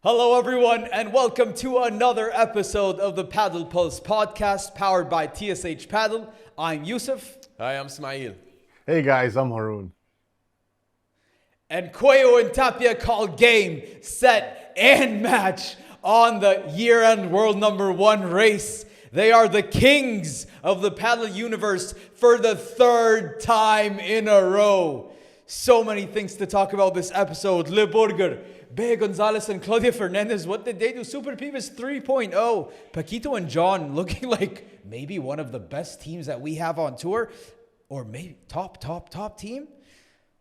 Hello, everyone, and welcome to another episode of the Padel Pulse podcast powered by TSH Padel. I'm Yousef. Hi, I'm Ismaeel. Hey guys, I'm Haroon. And Coello and Tapia call game, set, and match on the year-end world number one race. They are the kings of the Padel universe for the third time in a row. So many things to talk about this episode. LeBurger, Bea Gonzalez and Claudia Fernandez, what did they do? Superpibes 3.0. Paquito and John looking like maybe one of the best teams that we have on tour. Or maybe top team.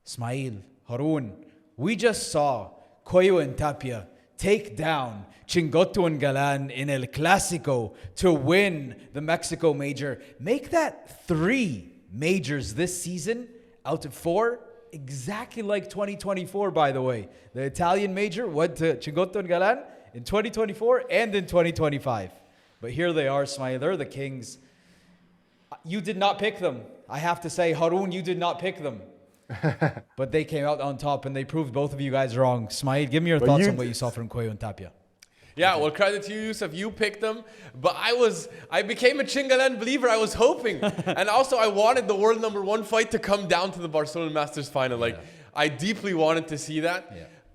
Ismaeel, Haroon, we just saw Coello and Tapia take down Chingalan in El Clásico to win the Mexico major. Make that 3 majors this season out of 4. Exactly like 2024, by the way. The Italian major went to Chingalan in 2024 and in 2025. But here they are, Ismaeel. They're the kings. You did not pick them. I have to say, Haroon, you did not pick them. But they came out on top, and they proved both of you guys wrong. Ismaeel, give me your thoughts on what you saw from Coello and Tapia. Yeah, well, credit to you, Yousef. You picked them, but I became a Chingalan believer. I was hoping, and also I wanted the world number one fight to come down to the Barcelona Masters final. I deeply wanted to see that.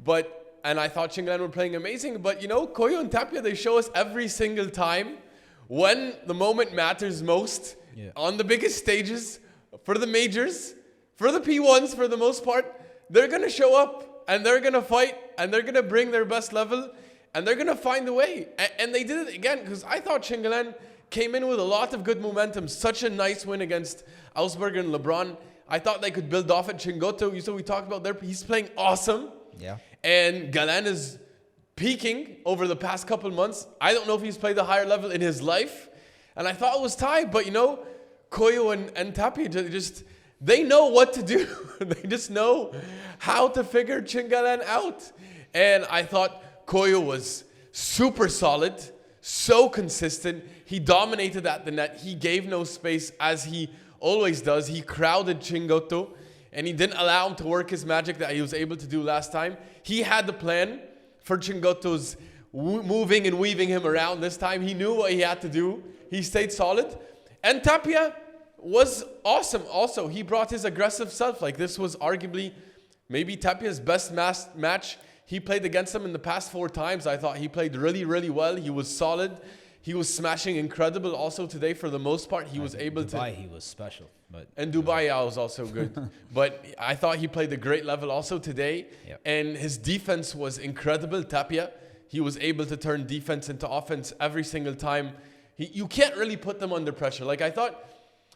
Yeah. And I thought Chingalan were playing amazing. But you know, Coello and Tapia, they show us every single time when the moment matters most on the biggest stages for the majors, for the P1s for the most part. They're gonna show up and they're gonna fight and they're gonna bring their best level. And they're going to find a way. And they did it again because I thought Chingalan came in with a lot of good momentum. Such a nice win against Ausberger and LeBron. I thought they could build off at Chingoto. You saw we talked about there. He's playing awesome. Yeah. And Galan is peaking over the past couple months. I don't know if he's played a higher level in his life. And I thought it was tied. But, you know, Coello and Tapia they know what to do. They just know how to figure Chingalan out. And I thought Coello was super solid, so consistent. He dominated at the net. He gave no space as he always does. He crowded Chingoto and he didn't allow him to work his magic that he was able to do last time. He had the plan for Chingoto's moving and weaving him around this time. He knew what he had to do. He stayed solid. And Tapia was awesome also. He brought his aggressive self. Like this was arguably maybe Tapia's best match. He played against him in the past 4 times. I thought he played really, really well. He was solid. He was smashing incredible. Also today, for the most part, he was able to. Dubai, he was special. And Dubai, was also good. But I thought he played a great level also today. Yep. And his defense was incredible. Tapia, he was able to turn defense into offense every single time. You can't really put them under pressure. Like I thought,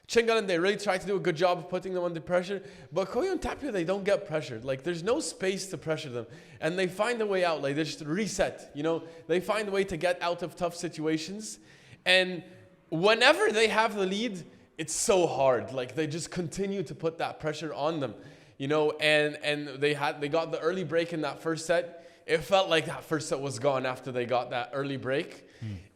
Chingalan, they really tried to do a good job of putting them under pressure. But Coello and Tapia, they don't get pressured. Like, there's no space to pressure them. And they find a way out. Like, they just reset, you know. They find a way to get out of tough situations. And whenever they have the lead, it's so hard. Like, they just continue to put that pressure on them, you know. And they got the early break in that first set. It felt like that first set was gone after they got that early break.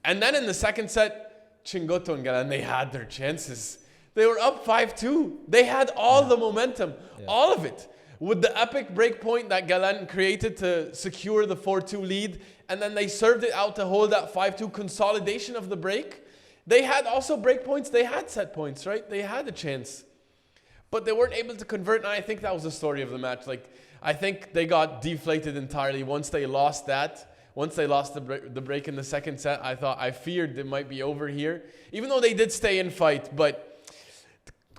And then in the second set, Chingoto and Galan, they had their chances. They were up 5-2. They had all the momentum, all of it. With the epic break point that Galan created to secure the 4-2 lead, and then they served it out to hold that 5-2 consolidation of the break. They had also break points. They had set points, right? They had a chance. But they weren't able to convert, and I think that was the story of the match. Like, I think they got deflated entirely once they lost that. Once they lost the break in the second set, I feared it might be over here. Even though they did stay in fight, but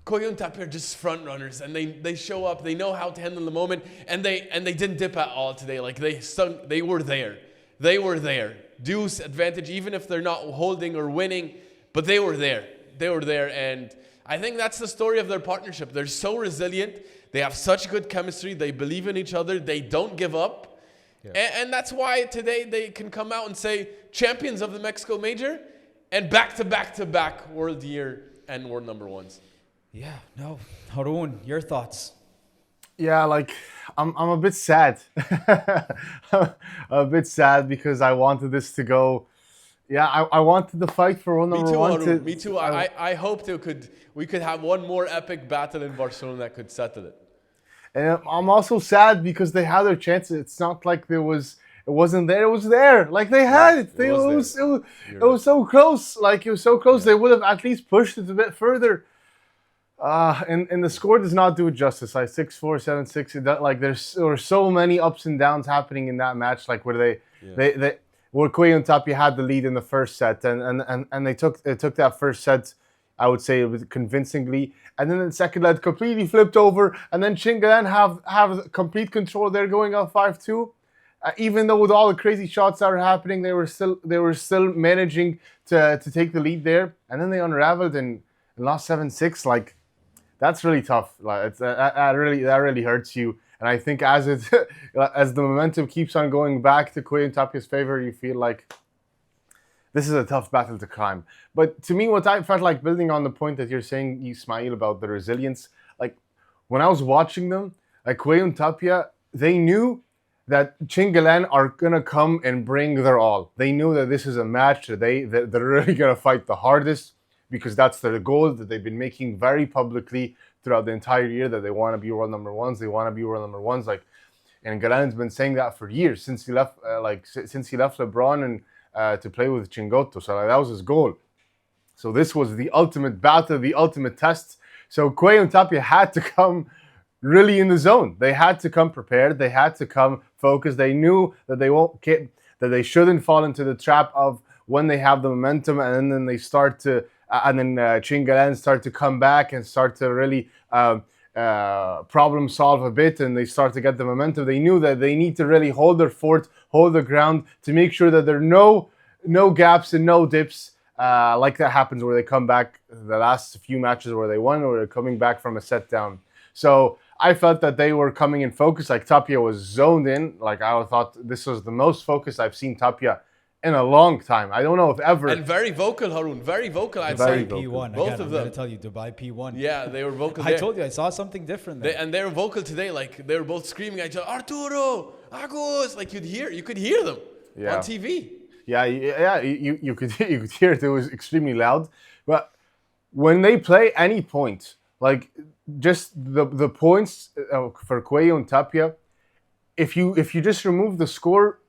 Coello and Tapia are just front runners, and they show up. They know how to handle the moment, and they didn't dip at all today. Like they were there. They were there. Deuce advantage, even if they're not holding or winning, but they were there. They were there, and I think that's the story of their partnership. They're so resilient. They have such good chemistry. They believe in each other. They don't give up, and that's why today they can come out and say champions of the Mexico Major, and back to back world year and world number ones. Yeah, no. Haroon, your thoughts? Yeah, like I'm a bit sad. A bit sad because I wanted this to go. Yeah, I wanted the fight for one number one. Me too. I hoped we could have one more epic battle in Barcelona that could settle it. And I'm also sad because they had their chances. It's not like there was it wasn't there. It was there. Like they had it. It was so close. Like it was so close. They would have at least pushed it a bit further. And the score does not do it justice. Like 6-4, 7-6. Like there were so many ups and downs happening in that match. Like where where Coello and Tapia had the lead in the first set, and they took that first set, I would say, convincingly, and then the second leg completely flipped over, and then Chingalan have complete control. They're going up 5-2, even though with all the crazy shots that were happening, they were still managing to take the lead there, and then they unraveled and lost 7-6. Like that's really tough. Like that really hurts you. And I think as the momentum keeps on going back to Coello and Tapia's favor, you feel like this is a tough battle to climb. But to me, what I felt like, building on the point that you're saying, Ismaeel, about the resilience, like when I was watching them, like Coello and Tapia, they knew that Chingalan are gonna come and bring their all. They knew that this is a match that they're really gonna fight the hardest, because that's their goal that they've been making very publicly throughout the entire year, that they want to be world number ones. They want to be world number ones. Like, and Galan's been saying that for years, since he left, since he left LeBron and to play with Chingoto. So that was his goal. So this was the ultimate battle, the ultimate test. So Coello and Tapia had to come really in the zone. They had to come prepared. They had to come focused. They knew that they shouldn't fall into the trap of when they have the momentum and then they start to. And then Chingalan start to come back and start to really problem solve a bit, and they start to get the momentum. They knew that they need to really hold their fort, hold the ground, to make sure that there are no gaps and no dips like that happens where they come back the last few matches where they won, or they're coming back from a set down. So I felt that they were coming in focus. Like Tapia was zoned in. Like I thought this was the most focused I've seen Tapia in a long time. I don't know if ever. And very vocal, Haroon. Very vocal, I'd Dubai say. P1. Both Again, of I'm them. going to tell you, Dubai P1. Yeah, they were vocal I there. told you, I saw something different there. And they were vocal today. Like, they were both screaming at each other, Arturo, Agus. Like, you could hear them on TV. Yeah, you could hear it. It was extremely loud. But when they play any point, like just the points for Coello and Tapia, if you just remove the score,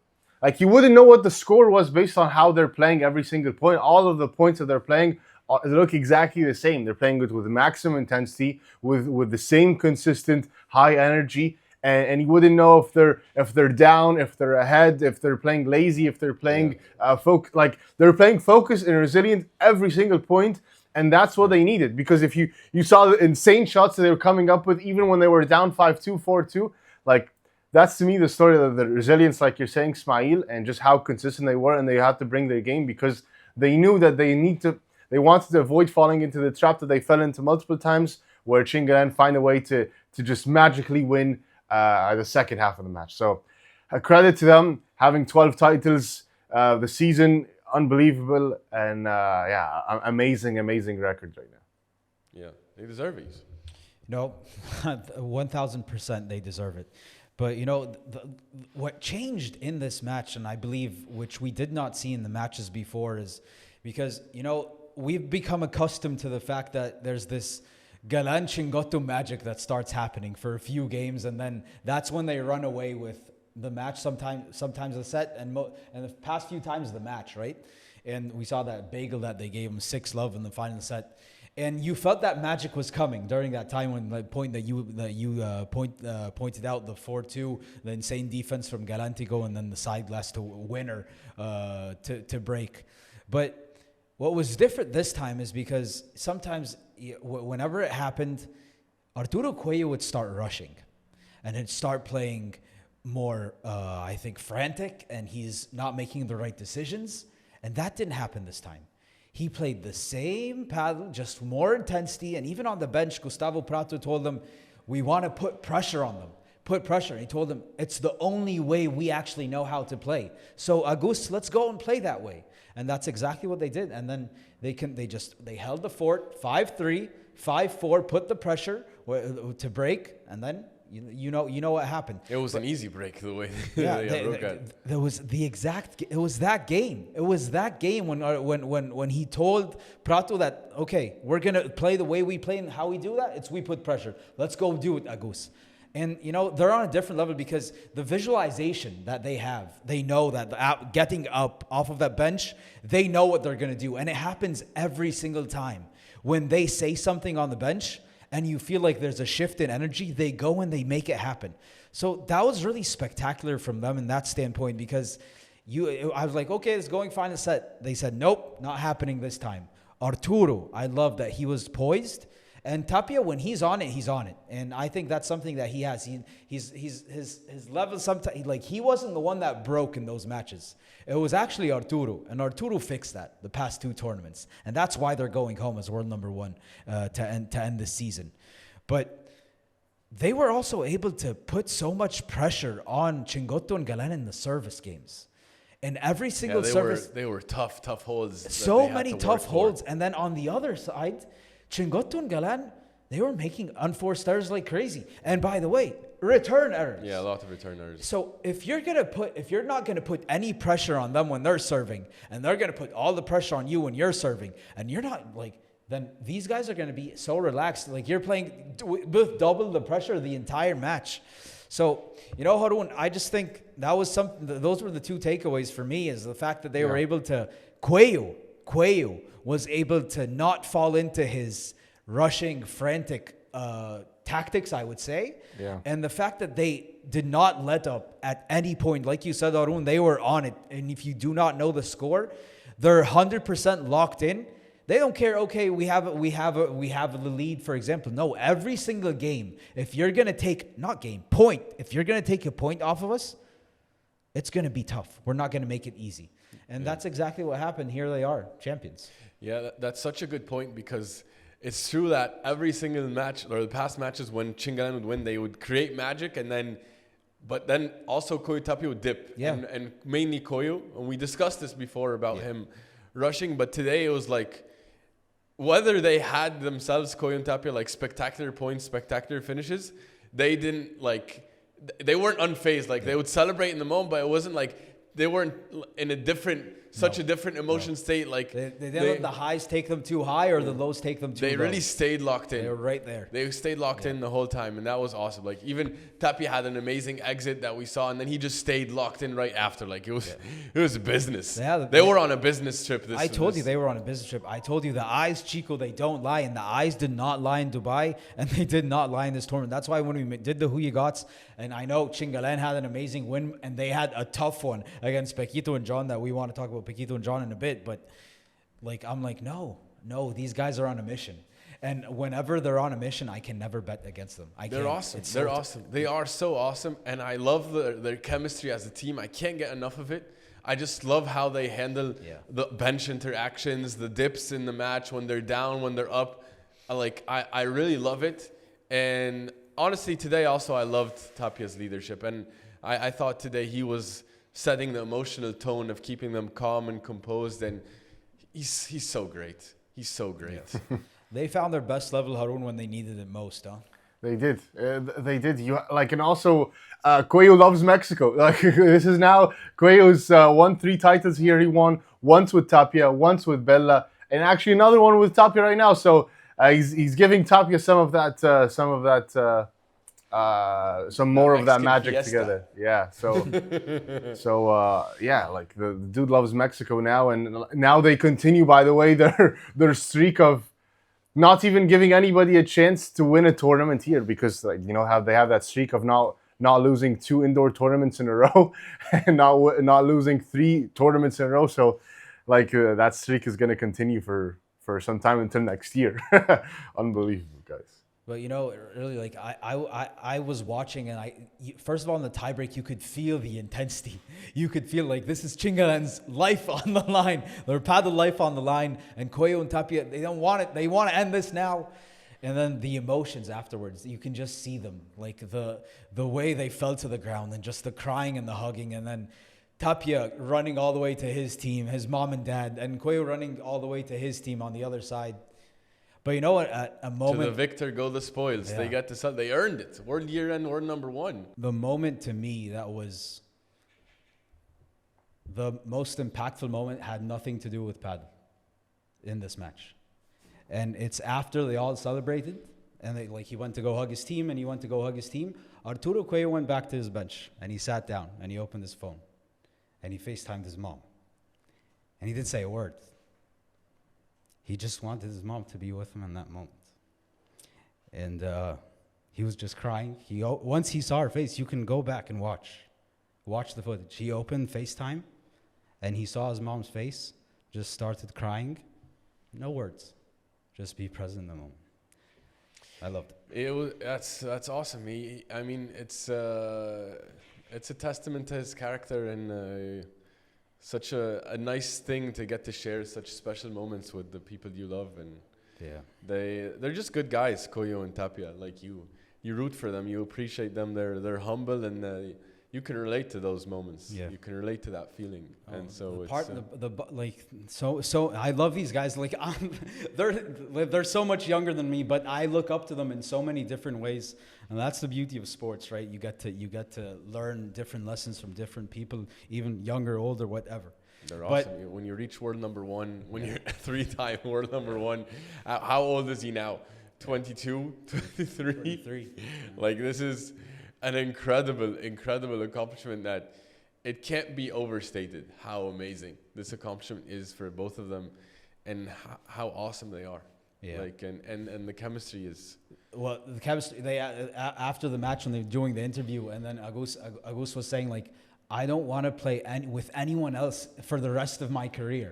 like you wouldn't know what the score was based on how they're playing every single point. All of the points that they're playing look exactly the same. They're playing with maximum intensity, with the same consistent high energy, and you wouldn't know if they're down, if they're ahead, if they're playing lazy, if they're playing like they're playing focused and resilient every single point. And that's what they needed, because if you saw the insane shots that they were coming up with, even when they were down 5-2, 4-2, like that's to me the story of the resilience, like you're saying, Ismaeel, and just how consistent they were, and they had to bring their game because they knew that they wanted to avoid falling into the trap that they fell into multiple times, where Chingalan find a way to just magically win the second half of the match. So a credit to them, having 12 titles the season. Unbelievable, and amazing record right now. Yeah, they deserve it. No, 1,000% they deserve it. But you know, what changed in this match, and I believe which we did not see in the matches before, is because you know we've become accustomed to the fact that there's this Galan Chingoto magic that starts happening for a few games, and then that's when they run away with the match, sometimes the set, and the past few times the match, right? And we saw that bagel that they gave him 6-love in the final set, and you felt that magic was coming during that time when the point that you pointed out, the 4-2, the insane defense from Galantigo, and then the side glass to winner to break. But what was different this time is because sometimes whenever it happened, Arturo Coello would start rushing, and he'd start playing more, I think, frantic, and he's not making the right decisions. And that didn't happen this time. He played the same paddle, just more intensity. And even on the bench, Gustavo Prato told them, we want to put pressure on them. Put pressure. And he told them, it's the only way we actually know how to play. So, Agus, let's go and play that way. And that's exactly what they did. And then they held the fort, 5-3, 5-4, put the pressure to break, and then you know what happened. It was an easy break the way there was it was that game. It was that game when he told Prato that, okay, we're gonna play the way we play, and how we do that, it's we put pressure. Let's go do it, Agus. And, you know, they're on a different level because the visualization that they have, they know that getting up off of that bench, they know what they're going to do. And it happens every single time. When they say something on the bench and you feel like there's a shift in energy, they go and they make it happen. So that was really spectacular from them in that standpoint because I was like, okay, it's going final set. They said, nope, not happening this time. Arturo, I love that he was poised. And Tapia, when he's on it, he's on it. And I think that's something that he has. His level, sometimes, like, he wasn't the one that broke in those matches. It was actually Arturo. And Arturo fixed that the past 2 tournaments. And that's why they're going home as world number 1 to end this season. But they were also able to put so much pressure on Chingoto and Galan in the service games. And every single service. They were tough holds. So many tough holds. And then on the other side, Chingoto and Galan, they were making unforced errors like crazy. And by the way, return errors. Yeah, a lot of return errors. So if you're not gonna put any pressure on them when they're serving, and they're gonna put all the pressure on you when you're serving, and you're not like, then these guys are gonna be so relaxed. Like you're playing with double the pressure the entire match. So, you know, Haroon, I just think that was those were the 2 takeaways for me, is the fact that they were able to, Coello was able to not fall into his rushing, frantic tactics, I would say. Yeah. And the fact that they did not let up at any point. Like you said, Haroon, they were on it. And if you do not know the score, they're 100% locked in. They don't care, okay, we have the lead, for example. No, every single game, if you're going to take, if you're going to take a point off of us, it's going to be tough. We're not going to make it easy. And that's exactly what happened. Here they are, champions. Yeah, that's such a good point because it's true that every single match or the past matches when Chingalan would win, they would create magic but then also Coello Tapia would dip. Yeah. And mainly Coello. And we discussed this before about him rushing, but today it was like whether they had themselves, Coello and Tapia, like spectacular points, spectacular finishes, they weren't unfazed. Like they would celebrate in the moment, but it wasn't like they weren't in a different emotion state. Like they didn't let the highs take them too high or the lows take them too low. They really stayed locked in. They were right there. They stayed locked in the whole time, and that was awesome. Like even Tapia had an amazing exit that we saw, and then he just stayed locked in right after. Like it was business. Yeah, they were on a business trip. I told you they were on a business trip. I told you the eyes, Chico, they don't lie, and the eyes did not lie in Dubai, and they did not lie in this tournament. That's why when we did the Who You Gots, and I know Chingalan had an amazing win, and they had a tough one against Paquito and John that we want to talk about Paquito and John in a bit, but like I'm like, no, these guys are on a mission. And whenever they're on a mission, I can never bet against them. They're awesome. They're awesome. They are so awesome. And I love their chemistry as a team. I can't get enough of it. I just love how they handle the bench interactions, the dips in the match when they're down, when they're up. I really love it. And honestly, today also I loved Tapia's leadership. And I thought today he was setting the emotional tone of keeping them calm and composed. And he's so great. He's so great. Yes. They found their best level, Haroon, when they needed it most, huh? They did. They did. And also, Coello loves Mexico. Like this is now Coello's won 3 titles here. He won once with Tapia, once with Bella, and actually another one with Tapia right now. So he's giving Tapia some more of that magic fiesta together. Yeah. So like the dude loves Mexico now, and now they continue. By the way, their streak of not even giving anybody a chance to win a tournament here, because how they have that streak of not losing 2 indoor tournaments in a row and not losing 3 tournaments in a row. So that streak is going to continue for some time until next year. Unbelievable, guys. But really, I was watching, and first of all in the tiebreak you could feel the intensity. You could feel like this is Chingalan's life on the line, their paddle life on the line, and Coello and Tapia, they don't want it. They want to end this now. And then the emotions afterwards, you can just see them, like the way they fell to the ground, and just the crying and the hugging, and then Tapia running all the way to his team, his mom and dad, and Coello running all the way to his team on the other side. But you know what? At a moment, to the victor go the spoils. Yeah. They get to they earned it. World year end, world number 1. The moment to me that was the most impactful moment had nothing to do with Padel in this match, and it's after they all celebrated, and he went to go hug his team, Arturo Coello went back to his bench and he sat down and he opened his phone and he FaceTimed his mom. And he didn't say a word. He just wanted his mom to be with him in that moment. And he was just crying. Once he saw her face, you can go back and watch the footage. He opened FaceTime and he saw his mom's face, just started crying. No words. Just be present in the moment. I loved it. That's awesome. I mean, it's a testament to his character and such a nice thing to get to share such special moments with the people you love, and they're just good guys, Coello and Tapia. Like you root for them, you appreciate them. They're humble, and you can relate to those moments. Yeah. You can relate to that feeling, and so so I love these guys. Like they're so much younger than me, but I look up to them in so many different ways, and that's the beauty of sports, right? You get to learn different lessons from different people, even younger, older, whatever. They're awesome. When you reach world number one, when you're 3-time world number one, how old is he now? 22, 23? 23. Like, this is an incredible accomplishment that it can't be overstated how amazing this accomplishment is for both of them and how awesome they are. Yeah. Like, and the chemistry is... Well, the chemistry, they after the match when they were doing the interview, and then Agus was saying, like, I don't want to play with anyone else for the rest of my career.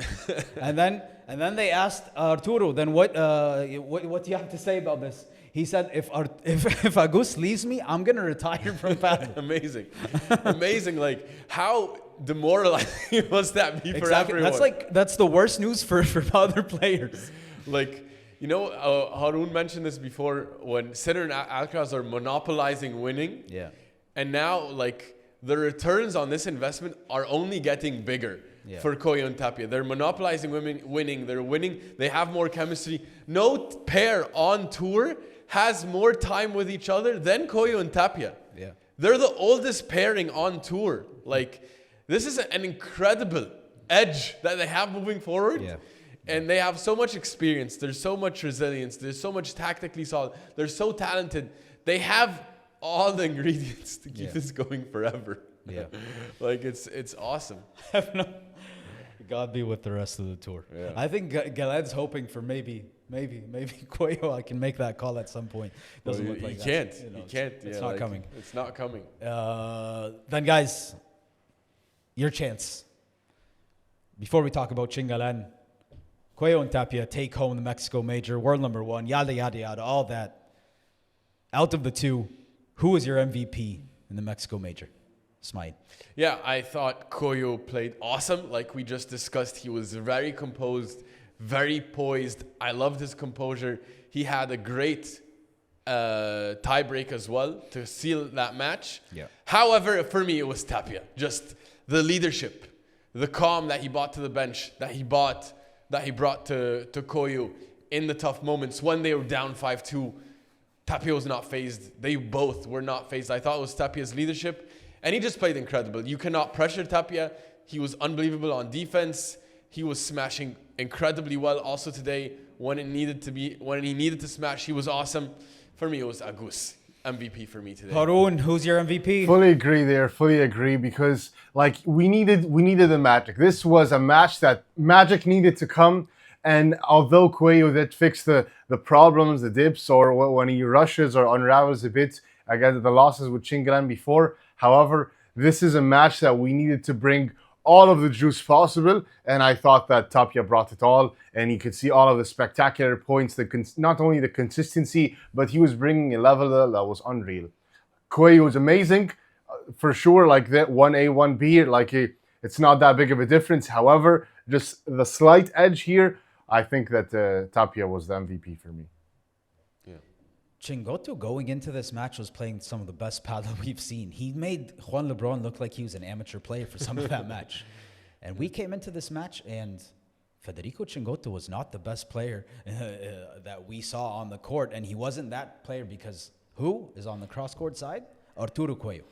and then they asked Arturo, then what do you have to say about this? He said, if Agus leaves me, I'm gonna retire from Padel. Amazing. Like, how demoralizing must that be for everyone? That's the worst news for other players. Like, you know, Haroon mentioned this before, when Sinner and Alcaraz are monopolizing winning. Yeah. And now, like, the returns on this investment are only getting bigger for Coello and Tapia. They're monopolizing winning. They're winning. They have more chemistry. No pair on tour has more time with each other than Coello and Tapia. Yeah. They're the oldest pairing on tour. Like, this is an incredible edge that they have moving forward. Yeah. And they have so much experience. There's so much resilience. There's so much tactically solid. They're so talented. They have all the ingredients to keep this going forever. Yeah. Like, it's awesome. God be with the rest of the tour. Yeah. I think Galed's hoping for maybe Coello. I can make that call at some point. Doesn't look like that. You can't. It's not coming. It's not coming. Then, guys, your chance. Before we talk about Chingalan, Coello and Tapia take home the Mexico Major, world number one, yada, yada, yada, all that. Out of the two, who was your MVP in the Mexico Major? Ismaeel. Yeah, I thought Coello played awesome. Like we just discussed, he was very composed, very poised. I loved his composure. He had a great tie break as well to seal that match. Yeah. However, for me, it was Tapia. Just the leadership, the calm that he brought to the bench, that he brought to Coello in the tough moments when they were down 5-2. Tapia was not phased. They both were not phased. I thought it was Tapia's leadership, and he just played incredible. You cannot pressure Tapia. He was unbelievable on defense. He was smashing incredibly well also today when he needed to smash. He was awesome. For me, it was Agus. MVP for me today. Haroon, who's your MVP? Fully agree, because like we needed the magic. This was a match that magic needed to come. And although Coello did fix the problems, the dips, or when he rushes or unravels a bit against the losses with Chingalan before, however, this is a match that we needed to bring all of the juice possible, and I thought that Tapia brought it all, and you could see all of the spectacular points, not only the consistency, but he was bringing a level that was unreal. Coello was amazing, for sure, like that 1A, 1B, like it's not that big of a difference. However, just the slight edge here, I think that Tapia was the MVP for me. Yeah. Chingoto going into this match was playing some of the best paddle we've seen. He made Juan Lebron look like he was an amateur player for some of that match. And we came into this match and Federico Chingoto was not the best player that we saw on the court. And he wasn't that player because who is on the cross-court side? Arturo Coello.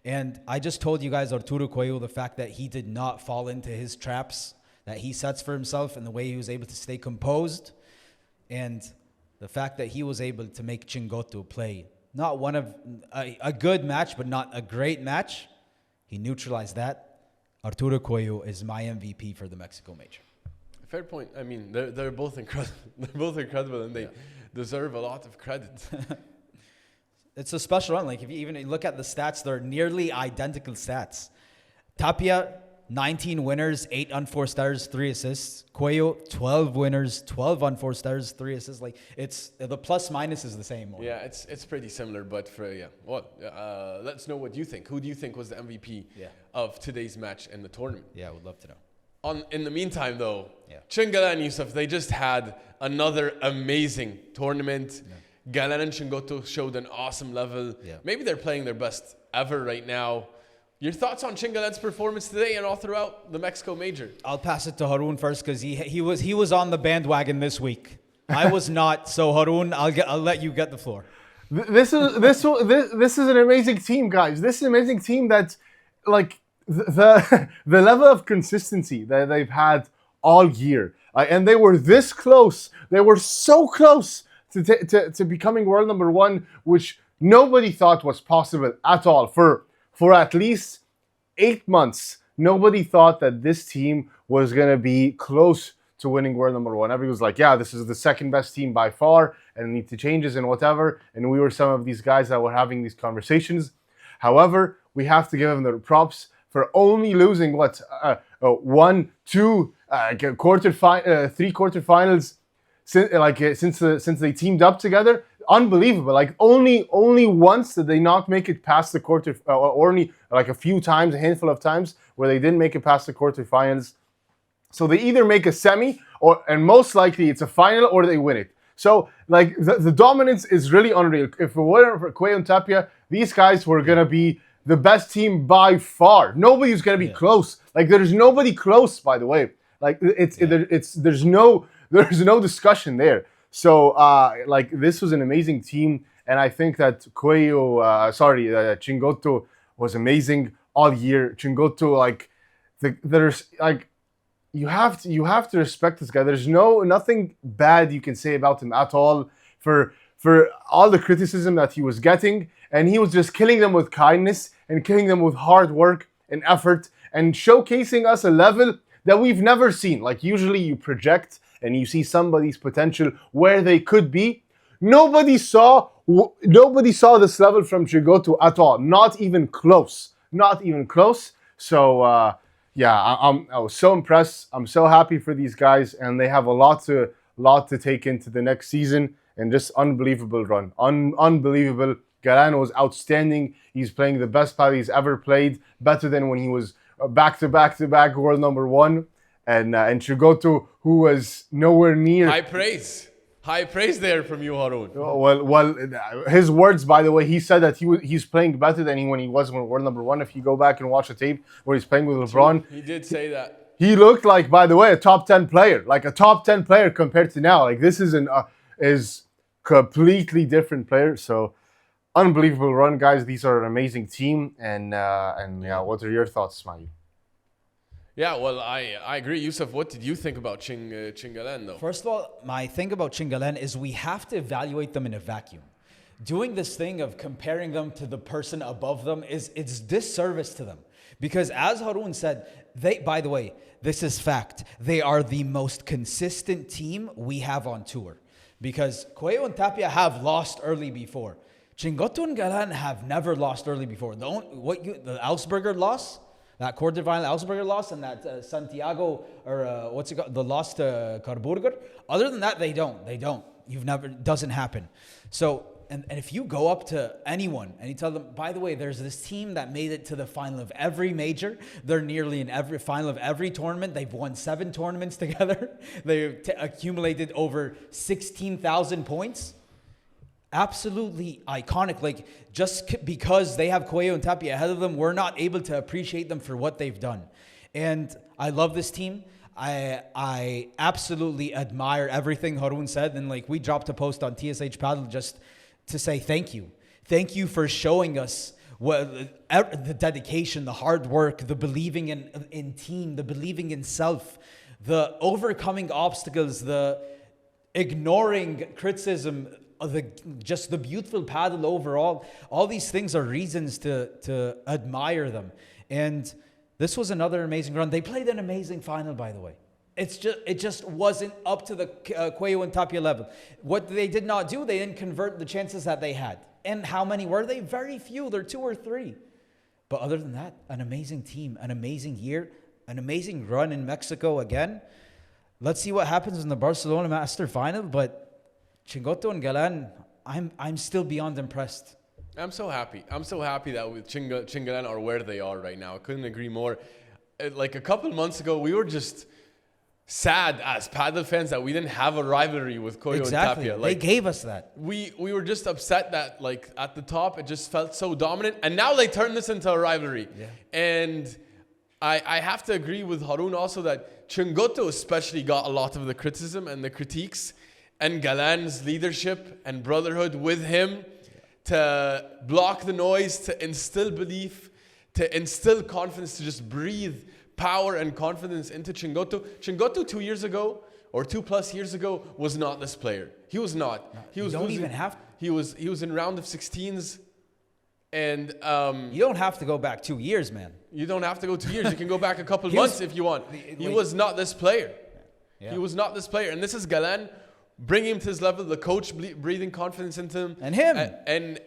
And I just told you guys Arturo Coello, the fact that he did not fall into his traps that he sets for himself and the way he was able to stay composed, and the fact that he was able to make Chingoto play Not one of a good match, but not a great match. He neutralized that. Arturo Coello is my MVP for the Mexico Major. Fair point. I mean, they're both incredible. They're both incredible, and they deserve a lot of credit. It's a special run. Like if you even look at the stats, they're nearly identical stats. Tapia, 19 winners, 8 unforced errors, 3 assists. Coello, 12 winners, 12 unforced errors, 3 assists. Like it's the plus minus is the same. Yeah, it's pretty similar, but let's know what you think. Who do you think was the MVP of today's match in the tournament? Yeah, I would love to know. In the meantime, though, Chingalan and Yousef, they just had another amazing tournament. Galan and Chingoto showed an awesome level. Maybe they're playing their best ever right now. Your thoughts on Chingalan's performance today and all throughout the Mexico Major? I'll pass it to Haroon first because he was on the bandwagon this week. I was not. So Haroon, I'll let you get the floor. This is an amazing team, guys. This is an amazing team that, like, the level of consistency that they've had all year, and they were this close. They were so close to becoming world number 1, which nobody thought was possible at all. For at least 8 months, nobody thought that this team was gonna be close to winning world number 1. Everyone was like, yeah, this is the second best team by far, and need to changes and whatever. And we were some of these guys that were having these conversations. However, we have to give them their props for only losing 3 quarterfinals since they teamed up together. Unbelievable. Like only once did they not make it past the quarter, or only like a few times, a handful of times where they didn't make it past the quarterfinals. So they either make a semi and most likely it's a final, or they win it. So like the dominance is really unreal. If it weren't for Coello and Tapia, these guys were gonna be the best team by far. Nobody's gonna be close. Like there's nobody close, by the way. Like there's no discussion there. So like this was an amazing team, and I think that Chingoto was amazing all year. Chingoto, like there's like you have to respect this guy. There's nothing bad you can say about him at all for all the criticism that he was getting, and he was just killing them with kindness and killing them with hard work and effort and showcasing us a level that we've never seen. Like usually you project and you see somebody's potential where they could be. Nobody saw this level from Chingoto at all. Not even close. Not even close. So I was so impressed. I'm so happy for these guys, and they have a lot to take into the next season. And just unbelievable run. Unbelievable. Galan was outstanding. He's playing the best padel he's ever played. Better than when he was back-to-back world number 1. And Chingoto, who was nowhere near. High praise there from you, Haroon. Well, his words, by the way, he said that he's playing better than when he was world number 1. If you go back and watch the tape where he's playing with LeBron, he did say that. He looked like, by the way, a top 10 player, like a top 10 player compared to now. Like this is is completely different player. So unbelievable run, guys. These are an amazing team, and what are your thoughts, Ismaeel? Yeah, well, I agree. Yousef, what did you think about Chingalan, though? First of all, my thing about Chingalan is we have to evaluate them in a vacuum. Doing this thing of comparing them to the person above them it's disservice to them. Because as Haroon said, by the way, this is fact, they are the most consistent team we have on tour. Because Coello and Tapia have lost early before. Chingoto and Galan have never lost early before. The Augsburger loss, that quarterfinal Augsburger loss, and that Santiago, or the loss to Karburger. Other than that, they don't. Doesn't happen. So, and if you go up to anyone and you tell them, by the way, there's this team that made it to the final of every major. They're nearly in every final of every tournament. They've won 7 tournaments together. They've accumulated over 16,000 points. Absolutely iconic. Like, just because they have Coello and Tapia ahead of them, we're not able to appreciate them for what they've done. And I love this team. I absolutely admire everything Haroon said. And like, we dropped a post on TSH Padel just to say thank you. Thank you for showing us the dedication, the hard work, the believing in team, the believing in self, the overcoming obstacles, the ignoring criticism just the beautiful paddle overall. All these things are reasons to admire them. And this was another amazing run. They played an amazing final, by the way. It just wasn't up to the Coello and Tapia level. What they did not do, they didn't convert the chances that they had. And how many were they? Very few. They're 2 or 3. But other than that, an amazing team, an amazing year, an amazing run in Mexico again. Let's see what happens in the Barcelona Master Final. But Chingoto and Galan, I'm still beyond impressed. I'm so happy. I'm so happy that with Chingalan are where they are right now. I couldn't agree more. Like a couple months ago, we were just sad as Padel fans that we didn't have a rivalry with Coello and Tapia. They gave us that. We were just upset that like at the top it just felt so dominant, and now they turned this into a rivalry. Yeah. And I have to agree with Haroon also that Chingoto especially got a lot of the criticism and the critiques, and Galan's leadership and brotherhood with him to block the noise, to instill belief, to instill confidence, to just breathe power and confidence into Chingoto. Chingoto 2 years ago or 2+ years ago was not this player. He was not. He was losing. He was in round of 16s, and you don't have to go back 2 years, man. You don't have to go 2 years. You can go back a couple months if you want. He was not this player. Yeah. He was not this player, and this is Galan bringing him to his level. The coach breathing confidence into him, and him,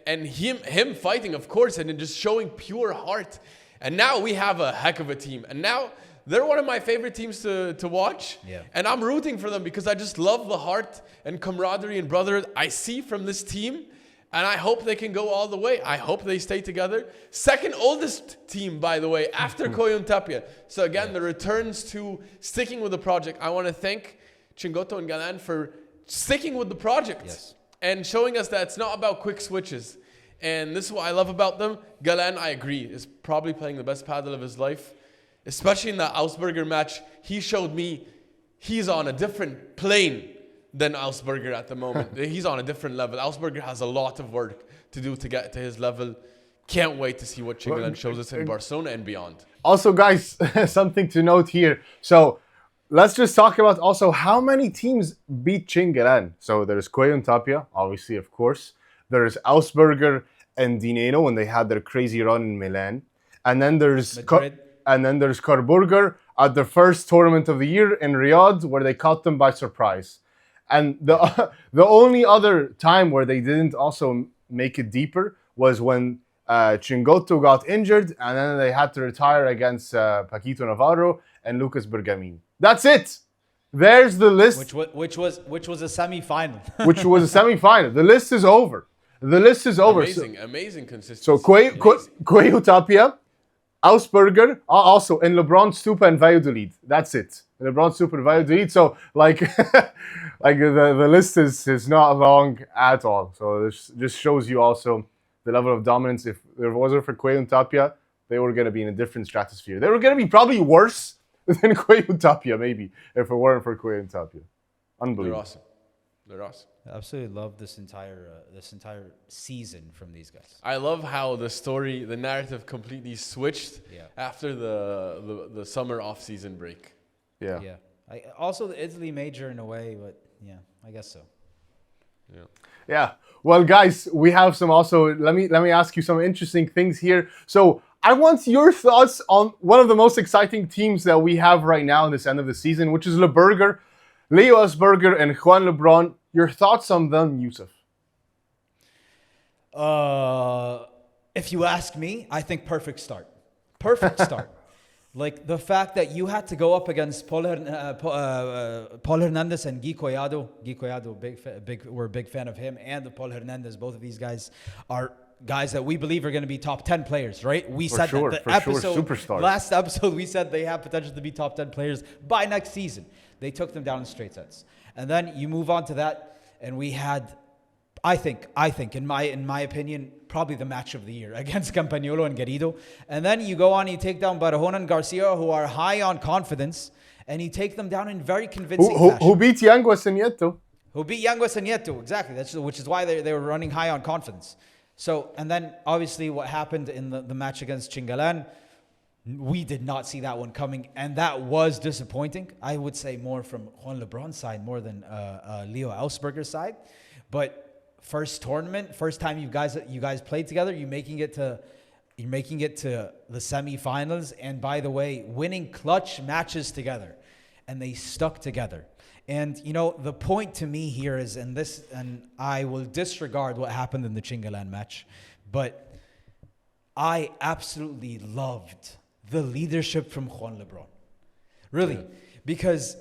and him fighting, of course, and just showing pure heart. And now we have a heck of a team. And now they're one of my favorite teams to watch. Yeah. And I'm rooting for them because I just love the heart and camaraderie and brotherhood I see from this team. And I hope they can go all the way. I hope they stay together. Second oldest team, by the way, after Coello and Tapia. So again, the returns to sticking with the project. I want to thank Chingoto and Galan for sticking with the project and showing us that it's not about quick switches. And this is what I love about them. Galan, I agree, is probably playing the best paddle of his life. Especially in that Ausberger match, he showed me he's on a different plane than Ausberger at the moment. He's on a different level. Ausberger has a lot of work to do to get to his level. Can't wait to see what Chingalan shows us in Barcelona and beyond. Also, guys, something to note here. So let's just talk about also how many teams beat Chingalan. So there's Coello and Tapia, obviously, of course. There's Ausberger and Di Nenno when they had their crazy run in Milan. And then there's Karburger at the first tournament of the year in Riyadh, where they caught them by surprise. And the only other time where they didn't also make it deeper was when Chingoto got injured, and then they had to retire against Paquito Navarro and Lucas Bergamin. That's it. There's the list. Which was a semi-final. Which was a semi-final. The list is over. The list is over. Amazing consistency. So Coello Tapia, Ausberger, also in LeBron, Stupa, and Valladolid. That's it. LeBron, Stupa, and Valladolid. So like the list is not long at all. So this just shows you also the level of dominance. If it wasn't for Coello and Tapia, they were going to be in a different stratosphere. They were going to be probably worse than Coello and Tapia, maybe, if it weren't for Coello and Tapia. Unbelievable. They're awesome. I absolutely love this entire season from these guys. I love how the narrative completely switched after the summer off-season break. Yeah. Also the Italy major in a way, but yeah, I guess so. Yeah. Well, guys, we have some also. Let me ask you some interesting things here. So I want your thoughts on one of the most exciting teams that we have right now in this end of the season, which is LeBurger, Leo Ausberger, and Juan Lebron. Your thoughts on them, Yousef? If you ask me, I think perfect start. Perfect start. Like the fact that you had to go up against Paul Hernandez and Guy Collado. Guy Collado, we're a big fan of him, and Paul Hernandez. Both of these guys are guys that we believe are going to be top 10 players, right? We said that the episode, last episode, we said they have potential to be top 10 players by next season. They took them down in straight sets. And then you move on to that, and we had, I think, in my opinion, probably the match of the year against Campagnolo and Garrido. And then you go on, you take down Barahona and Garcia, who are high on confidence, and you take them down in very convincing fashion. Who beat Yanguas and Nieto. Who beat Yanguas and Nieto, exactly. Which is why they were running high on confidence. So, and then obviously what happened in the match against Chingalan, we did not see that one coming, and that was disappointing. I would say more from Juan Lebron's side more than Leo Ausberger's side. But first tournament, first time you guys played together. You're making it to the semifinals, and by the way, winning clutch matches together, and they stuck together. And the point to me here is, and I will disregard what happened in the Chingalan match, but I absolutely loved the leadership from Juan LeBron. Really, because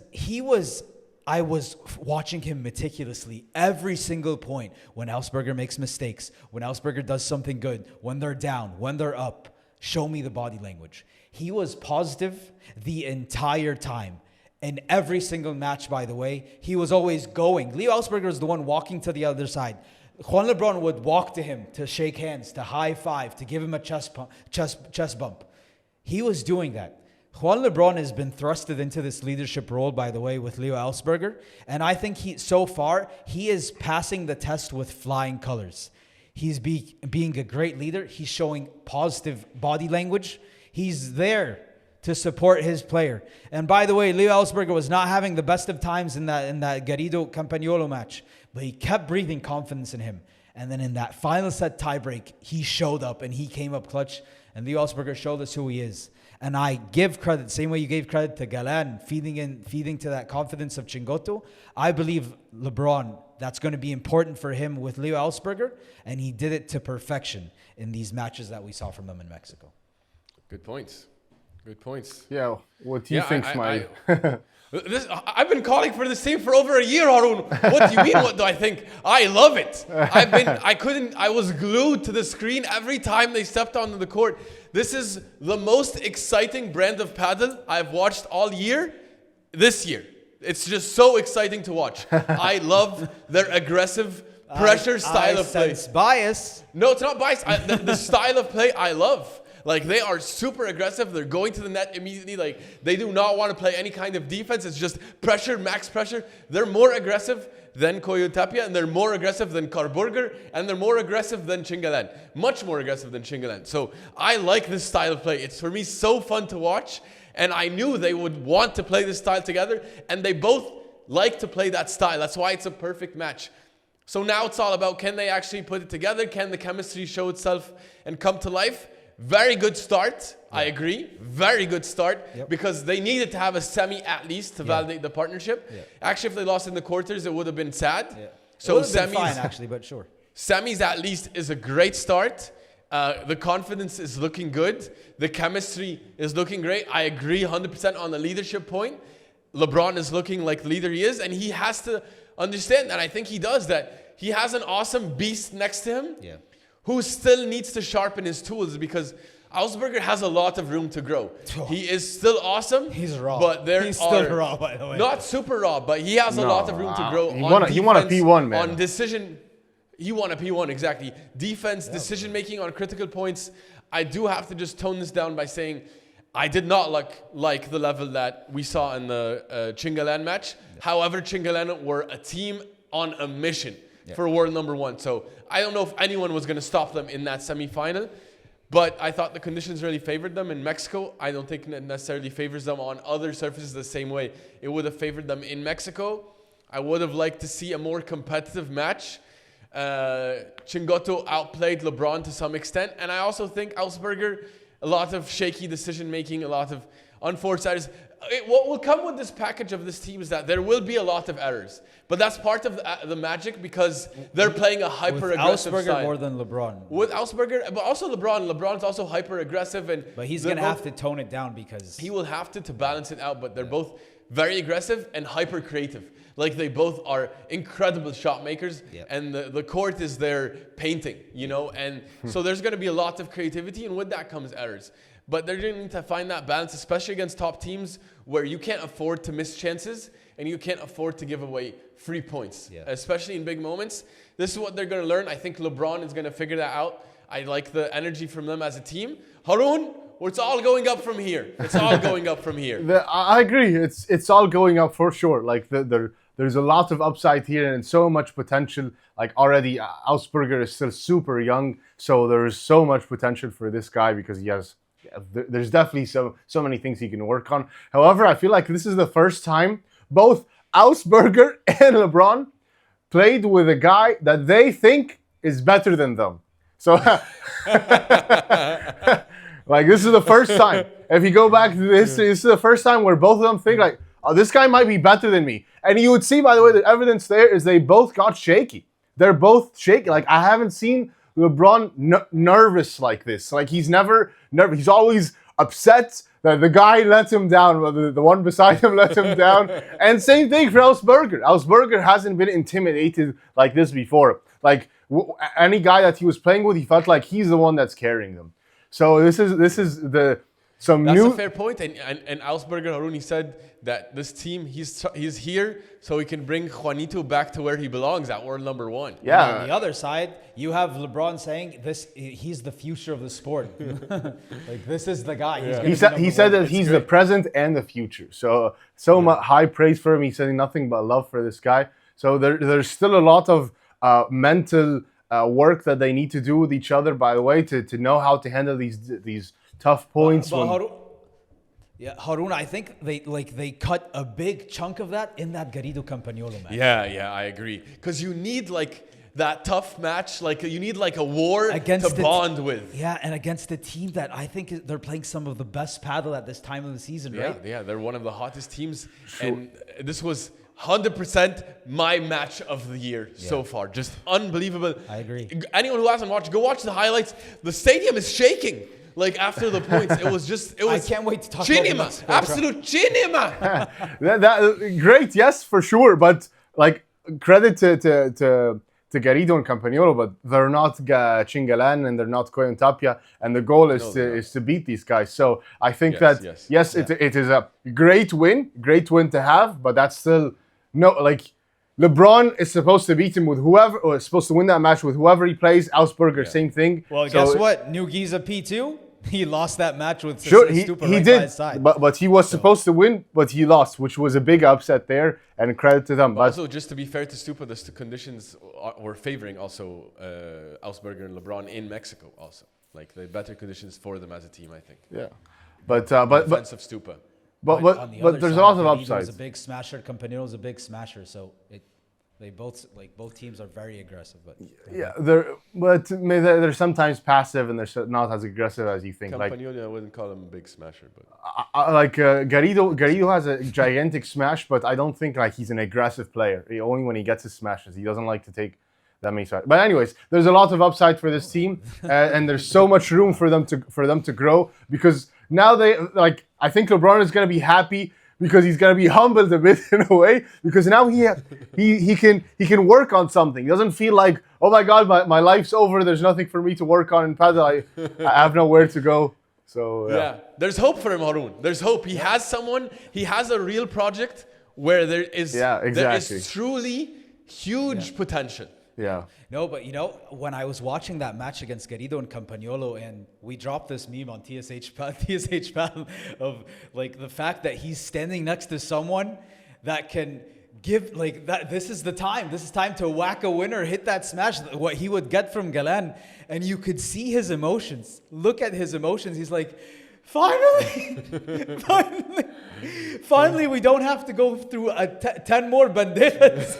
I was watching him meticulously every single point. When Elsberger makes mistakes, when Elsberger does something good, when they're down, when they're up, show me the body language. He was positive the entire time. In every single match, by the way, he was always going. Leo Elsberger was the one walking to the other side. Juan LeBron would walk to him to shake hands, to high five, to give him a chest bump. He was doing that. Juan LeBron has been thrusted into this leadership role, by the way, with Leo Elsberger. And I think so far, he is passing the test with flying colors. He's being a great leader. He's showing positive body language. He's there to support his player. And by the way, Leo Elsberger was not having the best of times in that Garrido Campagnolo match, but he kept breathing confidence in him. And then in that final set tiebreak, he showed up and he came up clutch. And Leo Elsberger showed us who he is. And I give credit, same way you gave credit to Galan, feeding to that confidence of Chingoto. I believe LeBron, that's going to be important for him with Leo Elsberger, and he did it to perfection in these matches that we saw from them in Mexico. Good points. Good points. Yeah, what do you think, Ismaeel? I've been calling for this team for over a year, Haroon. What do you mean, what do I think? I love it. I was glued to the screen every time they stepped onto the court. This is the most exciting brand of padel I've watched all year, this year. It's just so exciting to watch. I love their aggressive pressure style of play. Sense bias. No, it's not bias. The style of play I love. Like, they are super aggressive. They're going to the net immediately. Like, they do not want to play any kind of defense. It's just pressure, max pressure. They're more aggressive than Coello Tapia, and they're more aggressive than LeBurger, and they're more aggressive than Chingalan. Much more aggressive than Chingalan. So I like this style of play. It's, for me, so fun to watch. And I knew they would want to play this style together, and they both like to play that style. That's why it's a perfect match. So now it's all about, can they actually put it together? Can the chemistry show itself and come to life? Very good start. Yeah. I agree. Very good start. Yep. Because they needed to have a semi at least to validate the partnership. Yeah. Actually, if they lost in the quarters, it would have been sad. Yeah. So semis, fine, actually, but sure. Semis at least is a great start. The confidence is looking good. The chemistry is looking great. I agree 100% on the leadership point. LeBron is looking like the leader he is, and he has to understand, and I think he does, that he has an awesome beast next to him. Yeah. Who still needs to sharpen his tools, because Elsberger has a lot of room to grow. Oh. He is still awesome. He's raw. But he's still raw, by the way. Not super raw, but he has a lot of room to grow. He won a P1, man. On decision, he won a P1, exactly. Defense, decision-making on critical points. I do have to just tone this down by saying I did not like the level that we saw in the Chingalan match. Yeah. However, Chingalan were a team on a mission. Yeah. For world number one. So I don't know if anyone was going to stop them in that semifinal, but I thought the conditions really favored them in Mexico. I don't think it necessarily favors them on other surfaces the same way it would have favored them in Mexico. I would have liked to see a more competitive match. Chingoto outplayed LeBron to some extent, and I also think Elsberger, a lot of shaky decision making, a lot of unforced errors. What will come with this package of this team is that there will be a lot of errors. But that's part of the magic, because they're playing a hyper-aggressive style. With more than LeBron. With Elsberger, but also LeBron. LeBron's also hyper-aggressive. But he's going to have to tone it down, because... He will have to balance it out, but they're both very aggressive and hyper-creative. Like, they both are incredible shot makers, and the court is their painting, you know? And so there's going to be a lot of creativity, and with that comes errors. But they're going to need to find that balance, especially against top teams where you can't afford to miss chances and you can't afford to give away free points, especially in big moments. This is what they're going to learn. I think LeBron is going to figure that out. I like the energy from them as a team. Haroon, it's all going up from here. It's all going up from here. I agree. It's all going up for sure. Like, there's a lot of upside here and so much potential. Like, already Elsberger is still super young, so there's so much potential for this guy, because he has... There's definitely so many things he can work on. However, I feel like this is the first time both Elsberger and LeBron played with a guy that they think is better than them. So, like, this is the first time. If you go back to this, this is the first time where both of them think, like, oh, this guy might be better than me. And you would see, by the way, the evidence there is they both got shaky. They're both shaky. Like, I haven't seen LeBron nervous like this. Like, he's never nervous. He's always upset that the guy let him down, the one beside him let him down. And same thing for LeBurger. LeBurger hasn't been intimidated like this before. Like, any guy that he was playing with, he felt like he's the one that's carrying them. So this is the some That's new. a fair point. And Ausberger Haroon, he said that this team, he's here so he can bring Juanito back to where he belongs at world number 1. Yeah. And on the other side, you have LeBron saying he's the future of the sport. Like, this is the guy. He said that he's the present and the future. So much high praise for him. He's saying nothing but love for this guy. So there's still a lot of mental work that they need to do with each other, by the way, to know how to handle these tough points. Haroon, I think they cut a big chunk of that in that Garrido Campagnolo match. Yeah, I agree. Because you need like that tough match, like you need like a war to bond with. Yeah, and against a team that I think they're playing some of the best paddle at this time of the season, right? Yeah, they're one of the hottest teams. Sure. And this was 100% my match of the year so far. Just unbelievable. I agree. Anyone who hasn't watched, go watch the highlights. The stadium is shaking. Like, after the points, it was I can't wait to talk cinema, about absolute cinema. that great, yes, for sure. But like, credit to Garrido and Campagnolo, but they're not Chingalan and they're not Coello and Tapia, and the goal is to beat these guys. So I think it is a great win to have, but that's still LeBron is supposed to beat him with whoever, or is supposed to win that match with whoever he plays. Ausberger, same thing. Well, guess what? New Giza P2, he lost that match with he Stupa right did, by his side. but he was supposed to win, but he lost, which was a big upset there, and credit to them. But also, just to be fair to Stupa, the conditions were favoring also Ausberger and LeBron in Mexico also. Like, the better conditions for them as a team, I think. Yeah. But defense of Stupa. But there's a lot of upsides. He's a big smasher. Campagnolo's a big smasher. So both teams are very aggressive. But they're sometimes passive and they're not as aggressive as you think. Campagnolo, I wouldn't call him a big smasher, but Garrido has a gigantic smash, but I don't think like he's an aggressive player. Only when he gets his smashes, he doesn't like to take that many shots. But anyways, there's a lot of upside for this team, and there's so much room for them to grow, because now I think LeBron is going to be happy because he's going to be humbled a bit in a way, because now he can work on something. He doesn't feel like, oh my God, my life's over. There's nothing for me to work on in Padel. I have nowhere to go. So yeah, there's hope for him, Haroon. There's hope. He has someone. He has a real project where there is truly huge potential. Yeah. No, but when I was watching that match against Garrido and Campagnolo, and we dropped this meme on TSH Pal of like the fact that he's standing next to someone that can give like that. This is the time. This is time to whack a winner, hit that smash. What he would get from Galan, and you could see his emotions. Look at his emotions. He's like, finally, finally, we don't have to go through 10 more banderas.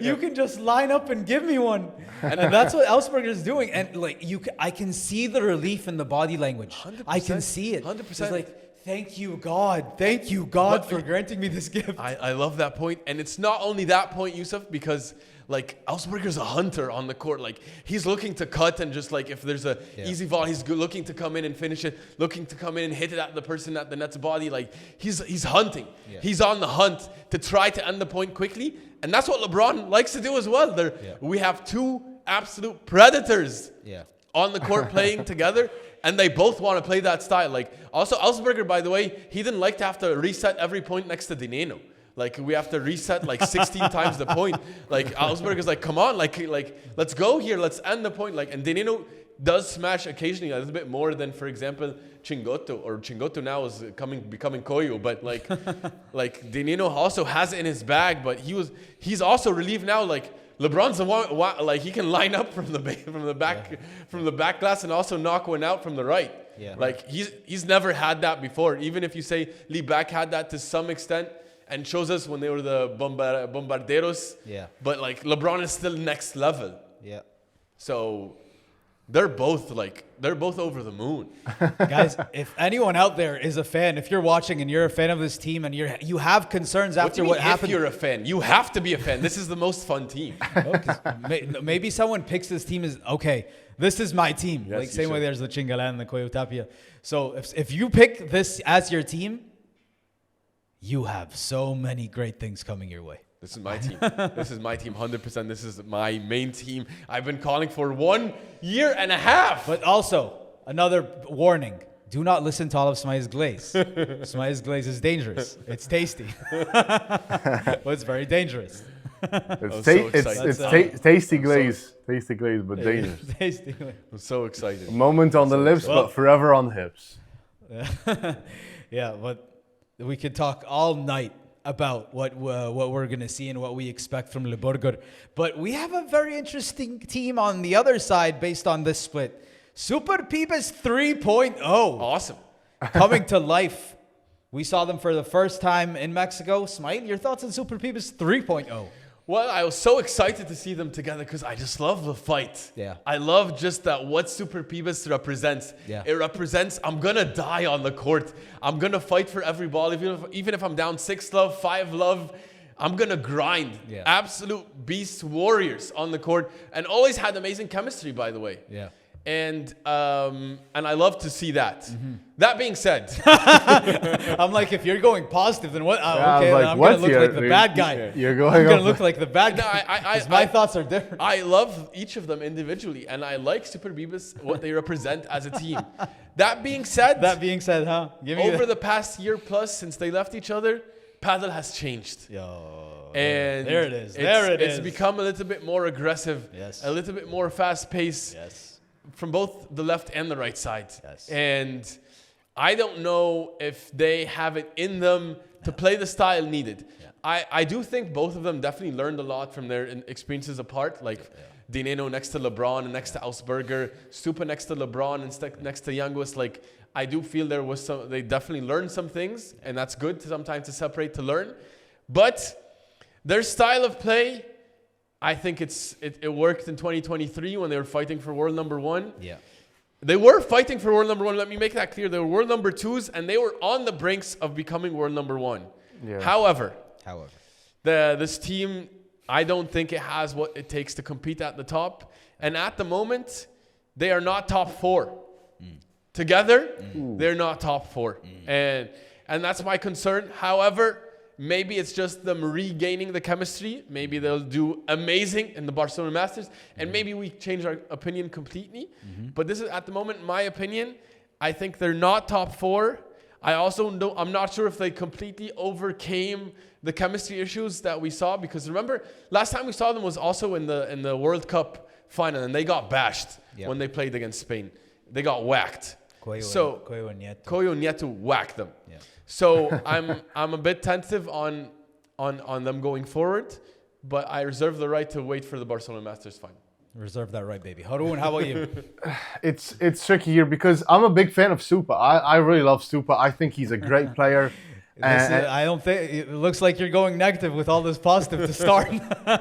You can just line up and give me one. And that's what Ausberger is doing. And like I can see the relief in the body language. 100%, I can see it. 100%. It's like, thank you, God. Thank you, God, for granting me this gift. I love that point. And it's not only that point, Yousef, because like Ausberger's a hunter on the court. Like, he's looking to cut, and just like if there's a easy volley, he's looking to come in and finish it, looking to come in and hit it at the person at the net's body. Like, he's hunting. Yeah. He's on the hunt to try to end the point quickly. And that's what LeBron likes to do as well. We have two absolute predators on the court playing together, and they both want to play that style. Like, also Ausberger, by the way, he didn't like to have to reset every point next to Di Nenno. Like, we have to reset like 16 times the point. Like, Ausberger's like, come on, like let's go here, let's end the point. Like, and Di Nenno does smash occasionally a little bit more than, for example, Chingoto now is becoming Coello, but like Di Nenno also has it in his bag, but he's also relieved now. Like, LeBron's the one, like, he can line up from the back glass and also knock one out from the right. Yeah. Like, he's never had that before. Even if you say Lee Back had that to some extent, and Chozas when they were the Bombarderos. Yeah. But like LeBron is still next level. Yeah. So they're both over the moon. Guys, if anyone out there is a fan, if you're watching and you're a fan of this team and you have concerns after what happened. If you're a fan, you have to be a fan. This is the most fun team. Maybe someone picks this team as, okay, this is my team. Yes, like same way there's the Chingalan and the Coello Tapia. So if you pick this as your team, you have so many great things coming your way. This is my team. This is my team, 100%. This is my main team. I've been calling for 1 year and a half. But also, another warning. Do not listen to all of Ismaeel's glaze. Ismaeel's glaze is dangerous. It's tasty. But it's very dangerous. It's tasty glaze. Tasty glaze, but dangerous. Tasty glaze. I'm so excited. A moment on the lips, but forever on the hips. Yeah, but we could talk all night about what we're going to see and what we expect from LeBurger. But we have a very interesting team on the other side based on this split. Superpibes 3.0. Awesome. Coming to life. We saw them for the first time in Mexico. Ismaeel, your thoughts on Superpibes 3.0? Well, I was so excited to see them together because I just love the fight. Yeah. I love just that what Superpibes represents. Yeah. It represents, I'm going to die on the court. I'm going to fight for every ball. Even if I'm down 6-love, 5-love, I'm going to grind. Yeah. Absolute beast warriors on the court. And always had amazing chemistry, by the way. Yeah. And I love to see that. Mm-hmm. That being said, I'm like, if you're going positive, then what? Okay, like, then I'm going to look like the bad guy. You're going I'm going to look like the bad No, guy. My thoughts are different. I love each of them individually, and I like Superpibes, what they represent as a team. That being said, huh? Give me over the past year plus since they left each other, Padel has changed. Yo, And there it is. It's become a little bit more aggressive, Yes. a little bit more fast paced. Yes. From both the left and the right side. Yes. And I don't know if they have it in them to play the style needed. Yeah. I do think both of them definitely learned a lot from their experiences apart, like Di Nenno next to LeBron and next to Ausberger, Stupa next to LeBron and next to Yousef. Like, I do feel they definitely learned some things, and that's good sometimes to separate to learn. But their style of play, I think it worked in 2023 when they were fighting for world number 1. Yeah. They were fighting for world number 1. Let me make that clear. They were world number 2s, and they were on the brinks of becoming world number 1. Yeah. However, this team, I don't think it has what it takes to compete at the top. And at the moment, they are not top 4. Together, they're not top 4. And that's my concern. However, maybe it's just them regaining the chemistry. Maybe they'll do amazing in the Barcelona Masters. And maybe we change our opinion completely. But this is, at the moment, my opinion. I think they're not top 4. I'm not sure if they completely overcame the chemistry issues that we saw. Because remember, last time we saw them was also in the World Cup final. And they got bashed when they played against Spain. They got whacked. Coello and Nieto whacked them. Yeah. So I'm a bit tentative on them going forward, but I reserve the right to wait for the Barcelona Masters final. Reserve that right, baby. Haroon, how about you? It's tricky here because I'm a big fan of Stupa. I really love Stupa. I think he's a great player. I don't think it looks like you're going negative with all this positive to start.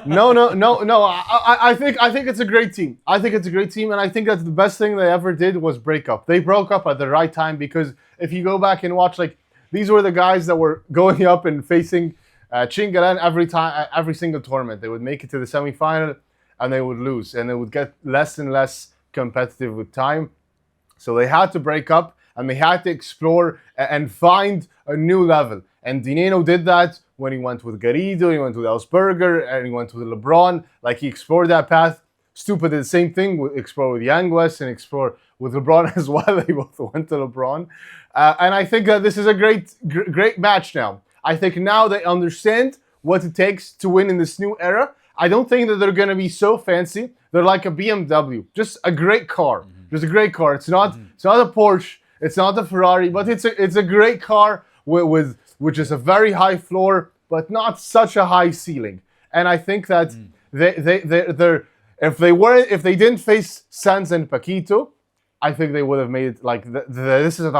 No. I think it's a great team. I think it's a great team, and I think that the best thing they ever did was break up. They broke up at the right time because if you go back and watch, like, these were the guys that were going up and facing Chingalan every single tournament. They would make it to the semifinal and they would lose, and they would get less and less competitive with time. So they had to break up and they had to explore and find a new level. And Di Nenno did that when he went with Garrido, he went with Ausberger, and he went with LeBron. Like, he explored that path. Stupa did the same thing, explore with Yousef and explore with LeBron as well. They both went to LeBron. And I think that this is a great match now. I think now they understand what it takes to win in this new era. I don't think that they're going to be so fancy. They're like a BMW, just a great car. Just a great car. It's not a Porsche. It's not a Ferrari, but it's a great car which is a very high floor, but not such a high ceiling. And I think that if they didn't face Sanz and Paquito, I think they would have made it like this is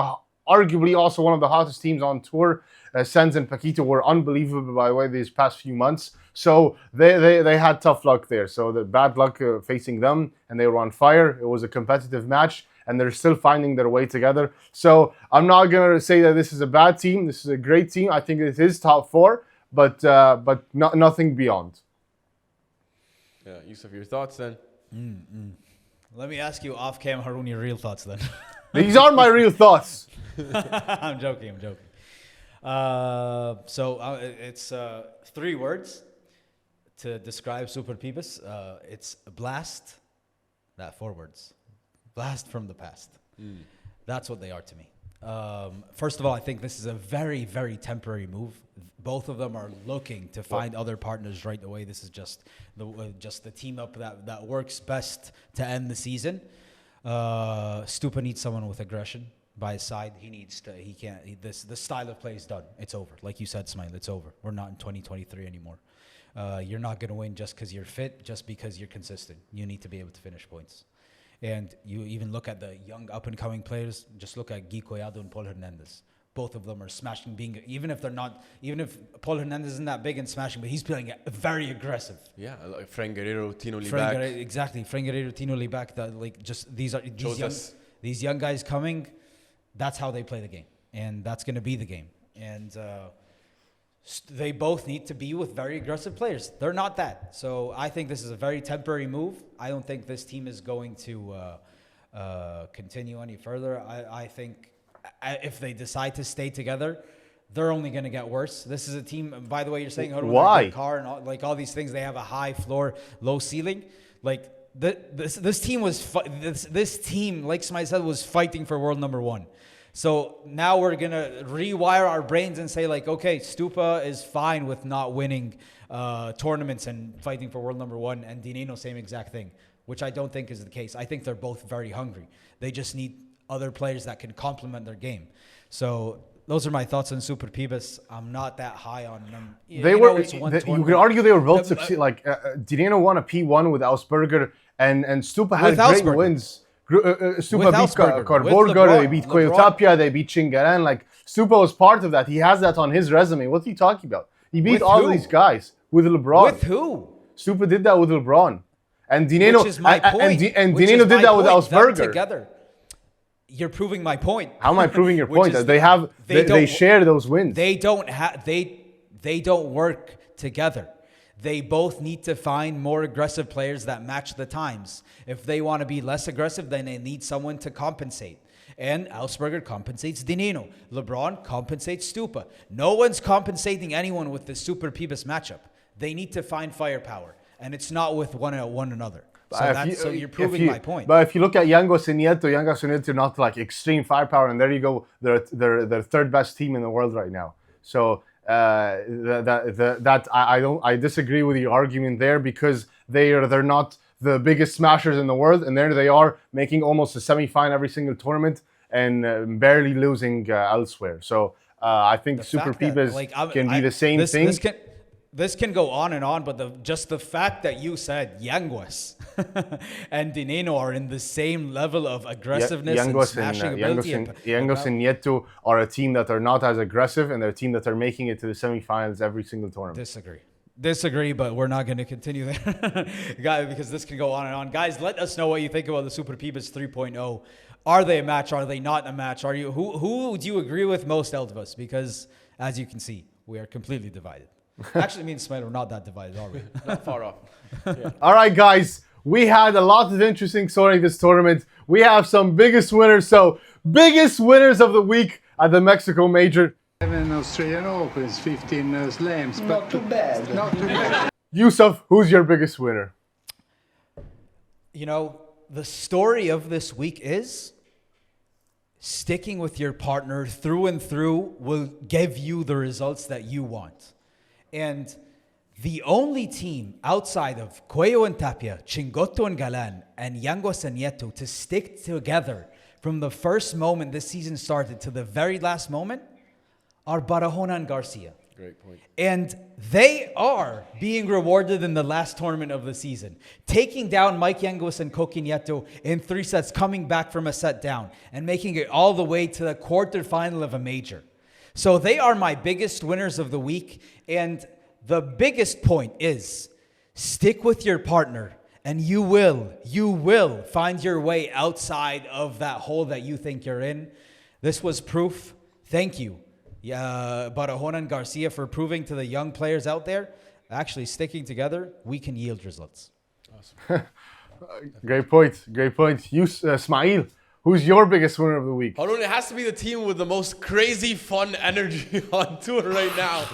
arguably also one of the hottest teams on tour. Sanz and Paquito were unbelievable, by the way, these past few months. So they had tough luck there. So the bad luck facing them, and they were on fire. It was a competitive match, and they're still finding their way together. So I'm not going to say that this is a bad team. This is a great team. I think it is top 4, but nothing beyond. Yeah, Yousef, your thoughts then? Let me ask you off cam, Haroon, your real thoughts then. These are my real thoughts. I'm joking. It's 3 words to describe Superpibes. It's blast, 4 words. Blast from the past. That's what they are to me. First of all, I think this is a very, very temporary move. Both of them are looking to find other partners right away. This is just the team up that works best to end the season. Stupa needs someone with aggression by his side. The style of play is done. It's over. Like you said, Ismaeel, it's over. We're not in 2023 anymore. You're not going to win just because you're fit, just because you're consistent. You need to be able to finish points. And you even look at the young up-and-coming players. Just look at Guy Collado and Paul Hernandez. Both of them are smashing, even if Paul Hernandez isn't that big in smashing, but he's playing very aggressive. Yeah, like Frank Guerrero, Tino Libac. Exactly, Frank Guerrero, Tino Libac. These young guys coming. That's how they play the game, and that's going to be the game. And they both need to be with very aggressive players. They're not that. So I think this is a very temporary move. I don't think this team is going to continue any further. I think if they decide to stay together, they're only going to get worse. This is a team, by the way, you're saying why? Car and all these things, they have a high floor, low ceiling. Like this team, like Ismaeel said, was fighting for world number 1. So now we're going to rewire our brains and say, like, okay, Stupa is fine with not winning tournaments and fighting for world number 1, and Di Nenno, same exact thing, which I don't think is the case. I think they're both very hungry. They just need other players that can complement their game. So those are my thoughts on Superpibes. I'm not that high on them. You could argue they were both succeed. Like Di Nenno won a P1 with Ausberger, and Stupa had great wins. Stupa beat LeBurger, they beat Coello Tapia, they beat Chingalan. Like Stupa was part of that. He has that on his resume. What are you talking about? He beat all these guys with LeBron. With who? Stupa did that with LeBron, and Di Nenno. Which is my point. And Di Nenno did that with Ausberger. Together. You're proving my point. How am I proving your point? They share those wins. They don't work together. They both need to find more aggressive players that match the times. If they want to be less aggressive, then they need someone to compensate. And Ausberger compensates Di Nenno. LeBron compensates Stupa. No one's compensating anyone with the Superpibes matchup. They need to find firepower, and it's not with one another. So you're proving my point. But if you look at Yousef and Nieto, not like extreme firepower, and there you go, they're third best team in the world right now. So I disagree with your argument there, because they're not the biggest smashers in the world, and there they are making almost a semi-final every single tournament and barely losing elsewhere. So I think Superpibes can be the same thing. This can go on and on, but just the fact that you said Yousef and Di Nenno are in the same level of aggressiveness and smashing ability. Yousef and Nieto are a team that are not as aggressive, and they're a team that are making it to the semifinals every single tournament. Disagree, but we're not going to continue there, guys, because this can go on and on. Guys, let us know what you think about the Superpibes 3.0. Are they a match? Are they not a match? Who do you agree with most out of us? Because as you can see, we are completely divided. Actually, me and Ismaeel are not that divided, are we? Not far off. Yeah. All right, guys. We had a lot of interesting story in this tournament. We have some biggest winners. So, biggest winners of the week at the Mexico Major. 7 Australian Opens, 15 slams. Not too bad. Not too bad. Yousef, who's your biggest winner? You know, the story of this week is sticking with your partner through and through will give you the results that you want. And the only team outside of Coello and Tapia, Chingala and Yousef and Nieto to stick together from the first moment this season started to the very last moment are Barahona and Garcia. Great point. And they are being rewarded in the last tournament of the season, taking down Mike Yousef and Coqui Nieto in 3 sets, coming back from a set down and making it all the way to the quarterfinal of a major. So they are my biggest winners of the week. And the biggest point is stick with your partner and you will find your way outside of that hole that you think you're in. This was proof. Thank you, Barahona and Garcia, for proving to the young players out there, actually sticking together, we can yield results. Awesome. Great point. Ismaeel, who's your biggest winner of the week? Haroon, it has to be the team with the most crazy fun energy on tour right now.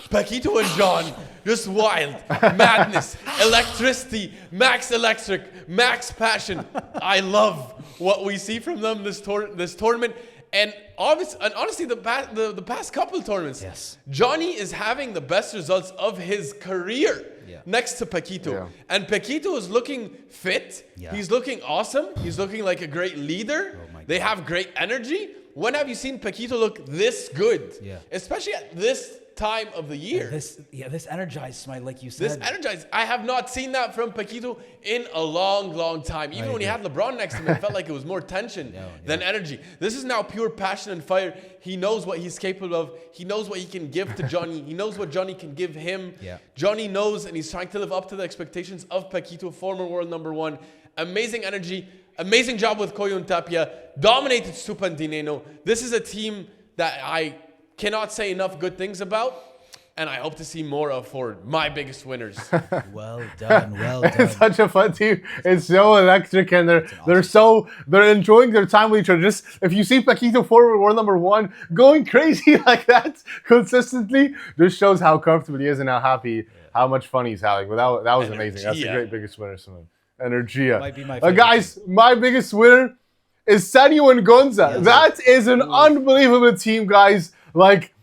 Paquito and John, just wild. Madness, electricity, max electric, max passion. I love what we see from them this tournament. And honestly, the past couple tournaments, yes. Johnny is having the best results of his career next to Paquito. Yeah. And Paquito is looking fit. Yeah. He's looking awesome. He's looking like a great leader. They have great energy. When have you seen Paquito look this good? Yeah. Especially at this time of the year. This energized Ismaeel, like you said. This energized. I have not seen that from Paquito in a long time. Even when he had LeBron next to him, it felt like it was more tension than energy. This is now pure passion and fire. He knows what he's capable of. He knows what he can give to Johnny. He knows what Johnny can give him. Yeah. Johnny knows, and he's trying to live up to the expectations of Paquito, former world number 1. Amazing energy. Amazing job with Coello and Tapia. Dominated Stupa and Di Nenno. This is a team that I cannot say enough good things about, and I hope to see more of for my biggest winners. Well done. It's such a fun team. It's so electric, and they're enjoying their time with each other. Just if you see Paquito forward world number 1 going crazy like that consistently, just shows how comfortable he is and how happy, how much fun he's having. But that was amazing. That's a great biggest winner, Simon. Energia. Might be my favorite. Guys, my biggest winner is Sanyo and Gonza. Yes. That is an unbelievable team, guys. Like,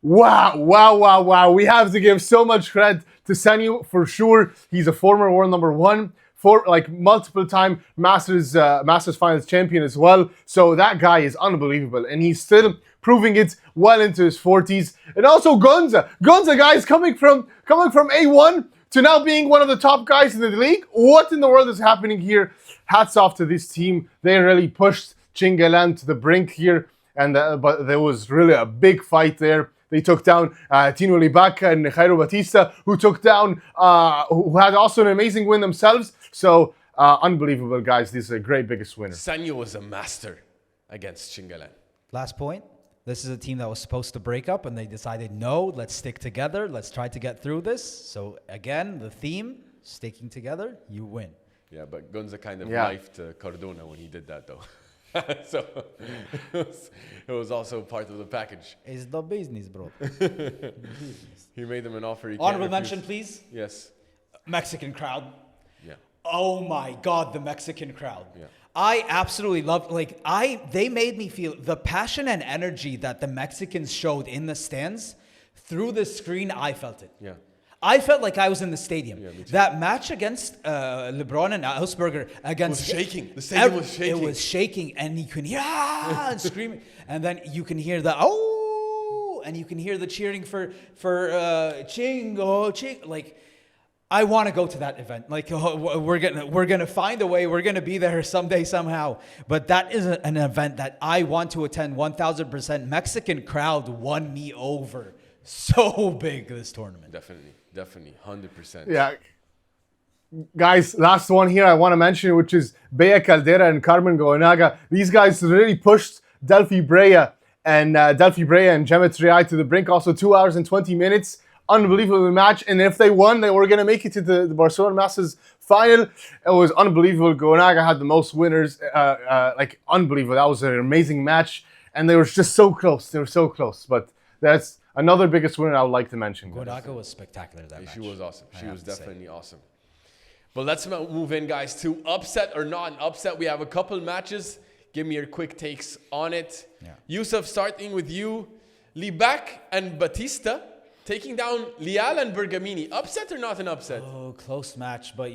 wow. We have to give so much credit to Sanyo for sure. He's a former world number 1, multiple time Masters Finals champion as well. So that guy is unbelievable, and he's still proving it well into his 40s. And also Gonza, guys, coming from A1 to now being one of the top guys in the league. What in the world is happening here? Hats off to this team. They really pushed Chingalan to the brink here. And but there was really a big fight there. They took down Tino Libaka and Jairo Batista, who took down, who had also an amazing win themselves. So unbelievable, guys. This is a great biggest winner. Sanyo was a master against Chingalan. Last point. This is a team that was supposed to break up, and they decided, no, let's stick together. Let's try to get through this. So again, the theme, sticking together, you win. Yeah, but Gonza kind of knifed Cardona when he did that, though. So it was also part of the package. It's the business, bro. He made them an offer he Honorable mention, please. Yes. Mexican crowd. Yeah. Oh my God, the Mexican crowd. Yeah. I absolutely loved, they made me feel the passion and energy that the Mexicans showed in the stands. Through the screen, I felt it. Yeah. I felt like I was in the stadium. Yeah, that match against LeBron and LeBurger against... It was shaking. The stadium was shaking. It was shaking, and you can hear and screaming. And then you can hear the oh, and you can hear the cheering for Chingo. Like, I want to go to that event. Like, we're gonna find a way. We're gonna be there someday, somehow. But that is an event that I want to attend 1,000%. Mexican crowd won me over so big this tournament. Definitely, 100%. Yeah. Guys, last one here I want to mention, which is Bea Caldera and Carmen Goenaga. These guys really pushed Delphi Brea and Geometry to the brink. Also 2 hours and 20 minutes. Unbelievable match. And if they won, they were going to make it to the Barcelona Masters final. It was unbelievable. Goenaga had the most winners. Unbelievable. That was an amazing match. And they were just so close. They were so close. But that's another biggest winner I would like to mention. Goenaga was spectacular that match. She was awesome. She was definitely awesome. But let's move in, guys, to upset or not an upset. We have a couple matches. Give me your quick takes on it. Yeah. Yousef, starting with you. Libak and Batista taking down Leal and Bergamini. Upset or not an upset? Oh, close match. But,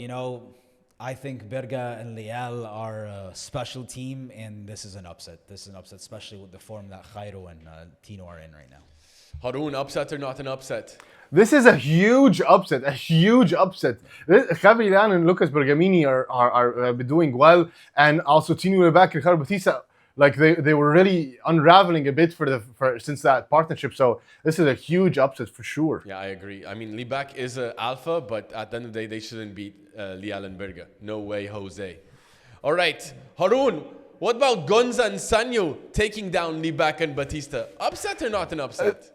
I think Berga and Leal are a special team, and this is an upset. This is an upset, especially with the form that Jairo and Tino are in right now. Haroon, upset or not an upset? This is a huge upset. Javi Leal and Lucas Bergamini are doing well, and also Tino Lebak and Jairo Batista Like they were really unraveling a bit since that partnership. So this is a huge upset for sure. Yeah, I agree. I mean, Libak is an alpha, but at the end of the day, they shouldn't beat LeBurger. No way, Jose. All right, Haroon, what about Gonza and Sanyo taking down Libak and Batista? Upset or not an upset?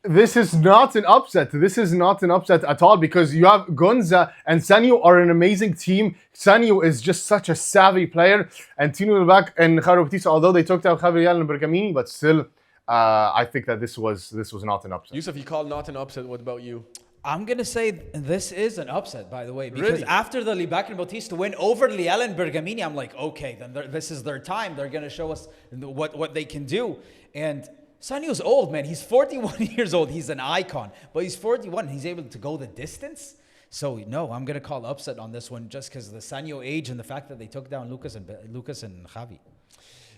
This is not an upset. This is not an upset at all because you have Gonza and Sanyo are an amazing team. Sanyo is just such a savvy player. And Tino Lebak and Jaro Batista, although they took down Javier and Bergamini, but still, I think that this was not an upset. Yousef, you called not an upset. What about you? I'm going to say this is an upset, by the way, because Really? after the Libak and Bautista win over Liel and Bergamini, I'm like, okay, then this is their time. They're going to show us what they can do. And Sanyo's old, man. He's 41 years old. He's an icon. But he's 41. He's able to go the distance. So, no, I'm going to call upset on this one just because of the Sanyo age and the fact that they took down Lucas and Javi.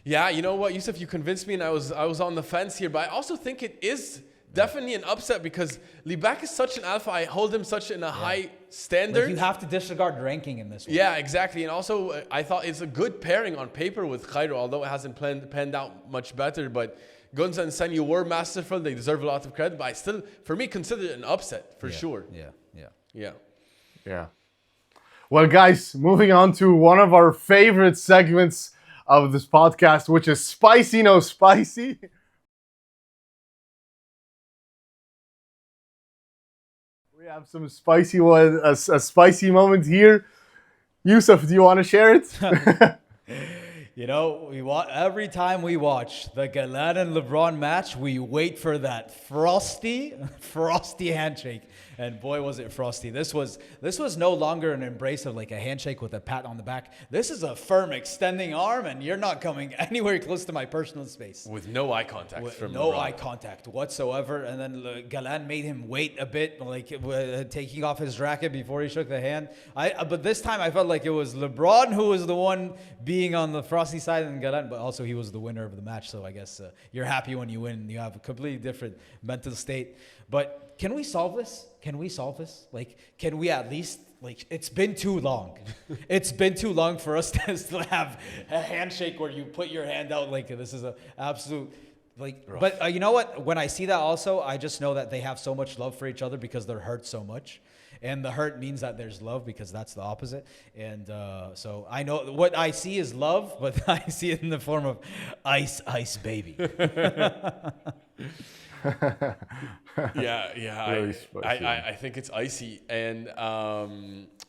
Yeah, you know what, Yousef, you convinced me, and I was on the fence here, but I also think it is definitely an upset because Libak is such an alpha. I hold him such in a high standard. Like you have to disregard ranking in this one. Yeah, exactly. And also, I thought it's a good pairing on paper with Cairo, although it hasn't panned out much better. But Gonza and Sanyo were masterful. They deserve a lot of credit. But I still, for me, consider it an upset for sure. Yeah. Well, guys, moving on to one of our favorite segments of this podcast, which is Spicy No Spicy. We have some spicy one, a spicy moment here. Yousef, do you want to share it? You know, every time we watch the Galan and LeBron match, we wait for that frosty handshake. And boy, was it frosty. This was no longer an embrace of like a handshake with a pat on the back. This is a firm extending arm, and you're not coming anywhere close to my personal space. With no eye contact from no LeBron. eye contact whatsoever. And then Galan made him wait a bit, like taking off his racket before he shook the hand. But this time I felt like it was LeBron who was the one being on the frosty side and Galan, but also he was the winner of the match. So I guess you're happy when you win. You have a completely different mental state. But can we solve this? Like, can we at least, like, it's been too long. It's been too long for us to still have a handshake where you put your hand out. Like, this is an absolute, like, rough. But you know what? When I see that also, I just know that they have so much love for each other because they're hurt so much. And the hurt means that there's love because that's the opposite. And so I know what I see is love, but I see it in the form of ice, baby. Yeah. Really spicy. I think it's icy. And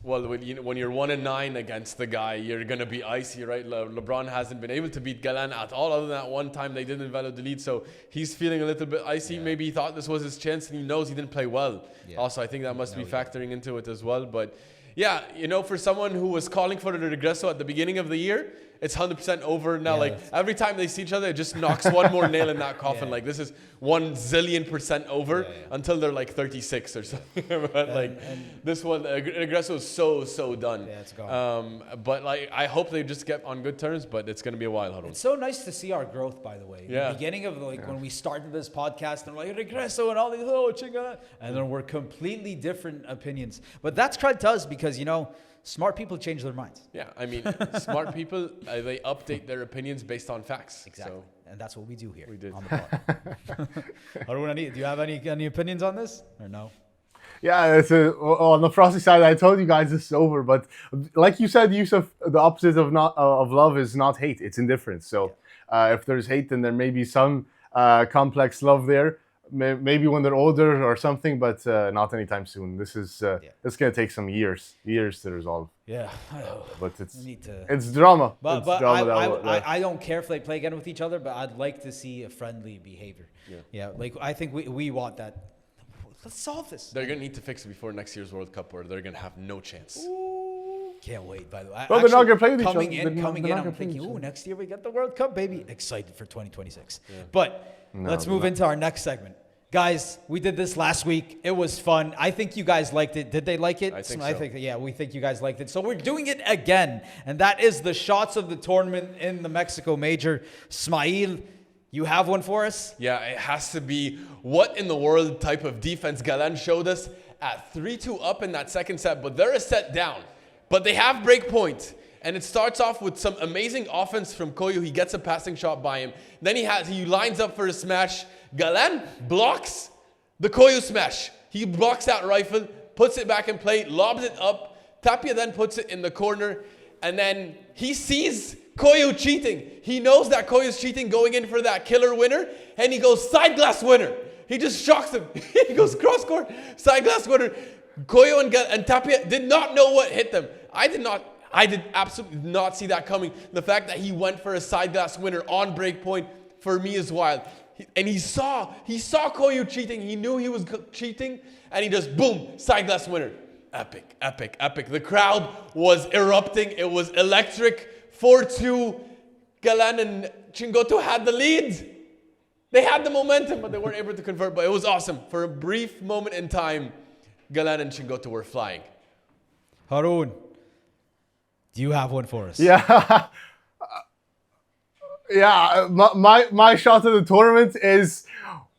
well, when you're 1-9 against the guy, you're gonna be icy, right? LeBron hasn't been able to beat Galan at all, other than that one time they didn't validate, so he's feeling a little bit icy. Yeah. Maybe he thought this was his chance, and he knows he didn't play well. Yeah. Also, I think that must be factoring into it as well. But yeah, you know, for someone who was calling for the regresso at the beginning of the year, it's 100% over now. Yeah. Like every time they see each other, it just knocks one more nail in that coffin. Yeah. Like this is 1 zillion% over until they're like 36 or something. But this one, regresso is so done. Yeah, it's gone. But like I hope they just get on good terms. But it's gonna be a while. Haroon. It's so nice to see our growth, by the way. Yeah. The beginning of when we started this podcast and we're like regresso and all these Chingalan, and then we're completely different opinions. But that's credit to us because you know. Smart people change their minds. Yeah, I mean, smart people, they update their opinions based on facts. Exactly. So and that's what we do here. We did. On the pod. Haroon, do you have any opinions on this or no? Yeah, on the frosty side, I told you guys this is over. But like you said, Yousef, the opposite of love is not hate. It's indifference. So if there's hate, then there may be some complex love there. Maybe when they're older or something, but not anytime soon. This is it's gonna take some years to resolve. Yeah, but it's drama. But I don't care if they play again with each other, but I'd like to see a friendly behavior. Yeah, like I think we want that. Let's solve this. They're gonna need to fix it before next year's World Cup, or they're gonna have no chance. Ooh, can't wait. By the way, well, they're not gonna play with each other. Coming in, I'm thinking, ooh, next year we get the World Cup, baby. Excited for 2026. Yeah. But let's move into our next segment. Guys, we did this last week. It was fun. I think you guys liked it. Did they like it? I think so. We think you guys liked it. So we're doing it again. And that is the shots of the tournament in the Mexico Major. Ismaeel, you have one for us? Yeah, it has to be what in the world type of defense Galan showed us at 3-2 up in that second set. But they're a set down. But they have break point. And it starts off with some amazing offense from Coello. He gets a passing shot by him. Then he lines up for a smash. Galan blocks the Coello smash. He blocks that rifle, puts it back in play, lobs it up. Tapia then puts it in the corner. And then he sees Coello cheating. He knows that Coello's cheating, going in for that killer winner. And he goes side glass winner. He just shocks him. He goes cross court, side glass winner. Coello and Tapia did not know what hit them. I did absolutely not see that coming. The fact that he went for a side glass winner on break point for me is wild. And he saw Coello cheating. He knew he was cheating, and he just boom, side glass winner. Epic, epic, epic. The crowd was erupting. It was electric. 4-2. Galan and Chingoto had the lead. They had the momentum, but they weren't able to convert. But it was awesome. For a brief moment in time, Galan and Chingoto were flying. Haroon, do you have one for us? Yeah. My shot of the tournament is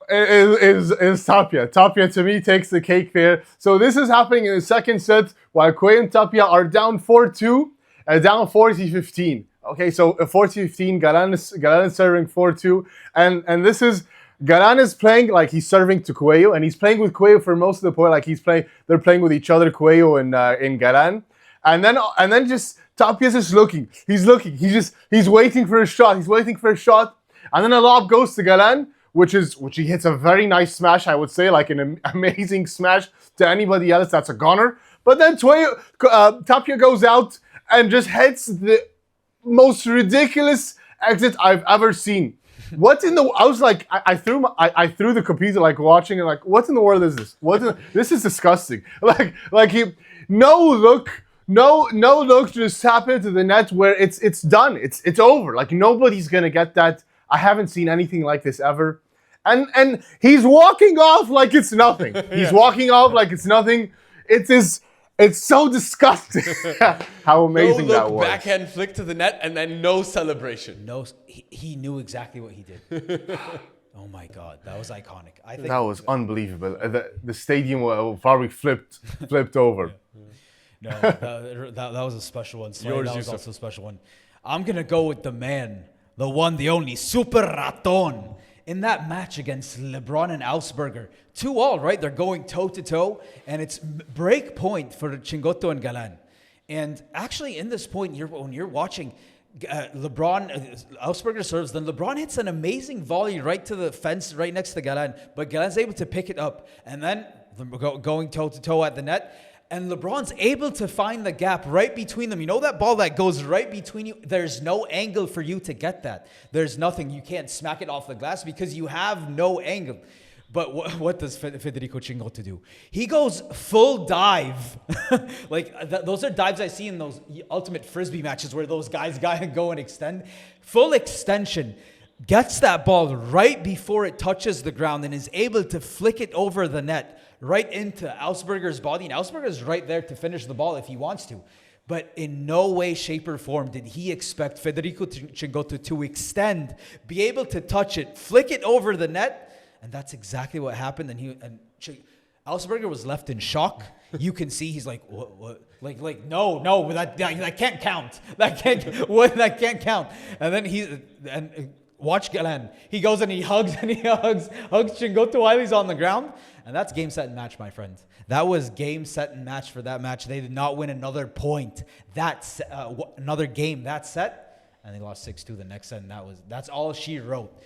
Tapia. Tapia to me takes the cake there. So this is happening in the second set while Coello and Tapia are down 4-2 and down 40-15. Okay, so 40-15, Galan is serving 4-2, and this is Galan is playing like he's serving to Coello, and he's playing with Coello for most of the point. Like they're playing with each other, Coello and Galan, and then just Tapia's just looking. He's looking. He's waiting for a shot. And then a lob goes to Galan, which he hits a very nice smash. I would say like an amazing smash to anybody else. That's a goner. But then Tapia goes out and just hits the most ridiculous exit I've ever seen. I was like, I threw the computer, like watching and like, what in the world is this? This is disgusting. Like he, no look, just tap into the net where it's done. It's over. Like nobody's gonna get that. I haven't seen anything like this ever. And he's walking off like it's nothing. He's walking off like it's nothing. It's so disgusting. How amazing that was. Backhand flick to the net and then no celebration. No, he knew exactly what he did. Oh my God, that was iconic. I think that was unbelievable. The stadium probably flipped over. No, that was a special one. Sorry, that was Yousef. also a special one. I'm gonna go with the man, the one, the only, Super Raton. In that match against LeBron and Augsburger, 2-2, right? They're going toe-to-toe, and it's break point for Chingoto and Galan. And actually, in this point, when you're watching LeBron, Augsburger serves, then LeBron hits an amazing volley right to the fence, right next to Galan, but Galan's able to pick it up, and then going toe-to-toe at the net, and LeBron's able to find the gap right between them. You know that ball that goes right between you? There's no angle for you to get that. There's nothing. You can't smack it off the glass because you have no angle. But what does Federico Chingoto do? He goes full dive. Those are dives I see in those ultimate frisbee matches where those guys go and extend. Full extension. Gets that ball right before it touches the ground and is able to flick it over the net right into Augsburger's body. And Augsburger's right there to finish the ball if he wants to. But in no way, shape, or form did he expect Federico Chingoto to extend, be able to touch it, flick it over the net. And that's exactly what happened. And Augsburger was left in shock. You can see he's like, what? Like, no, that can't count. That can't count. And then watch Galan. He goes and he hugs Chingoto while he's on the ground. And that's game, set, and match, my friend. That was game, set, and match for that match. They did not win another point. Another game that set. And they lost 6-2 the next set. And that's all she wrote.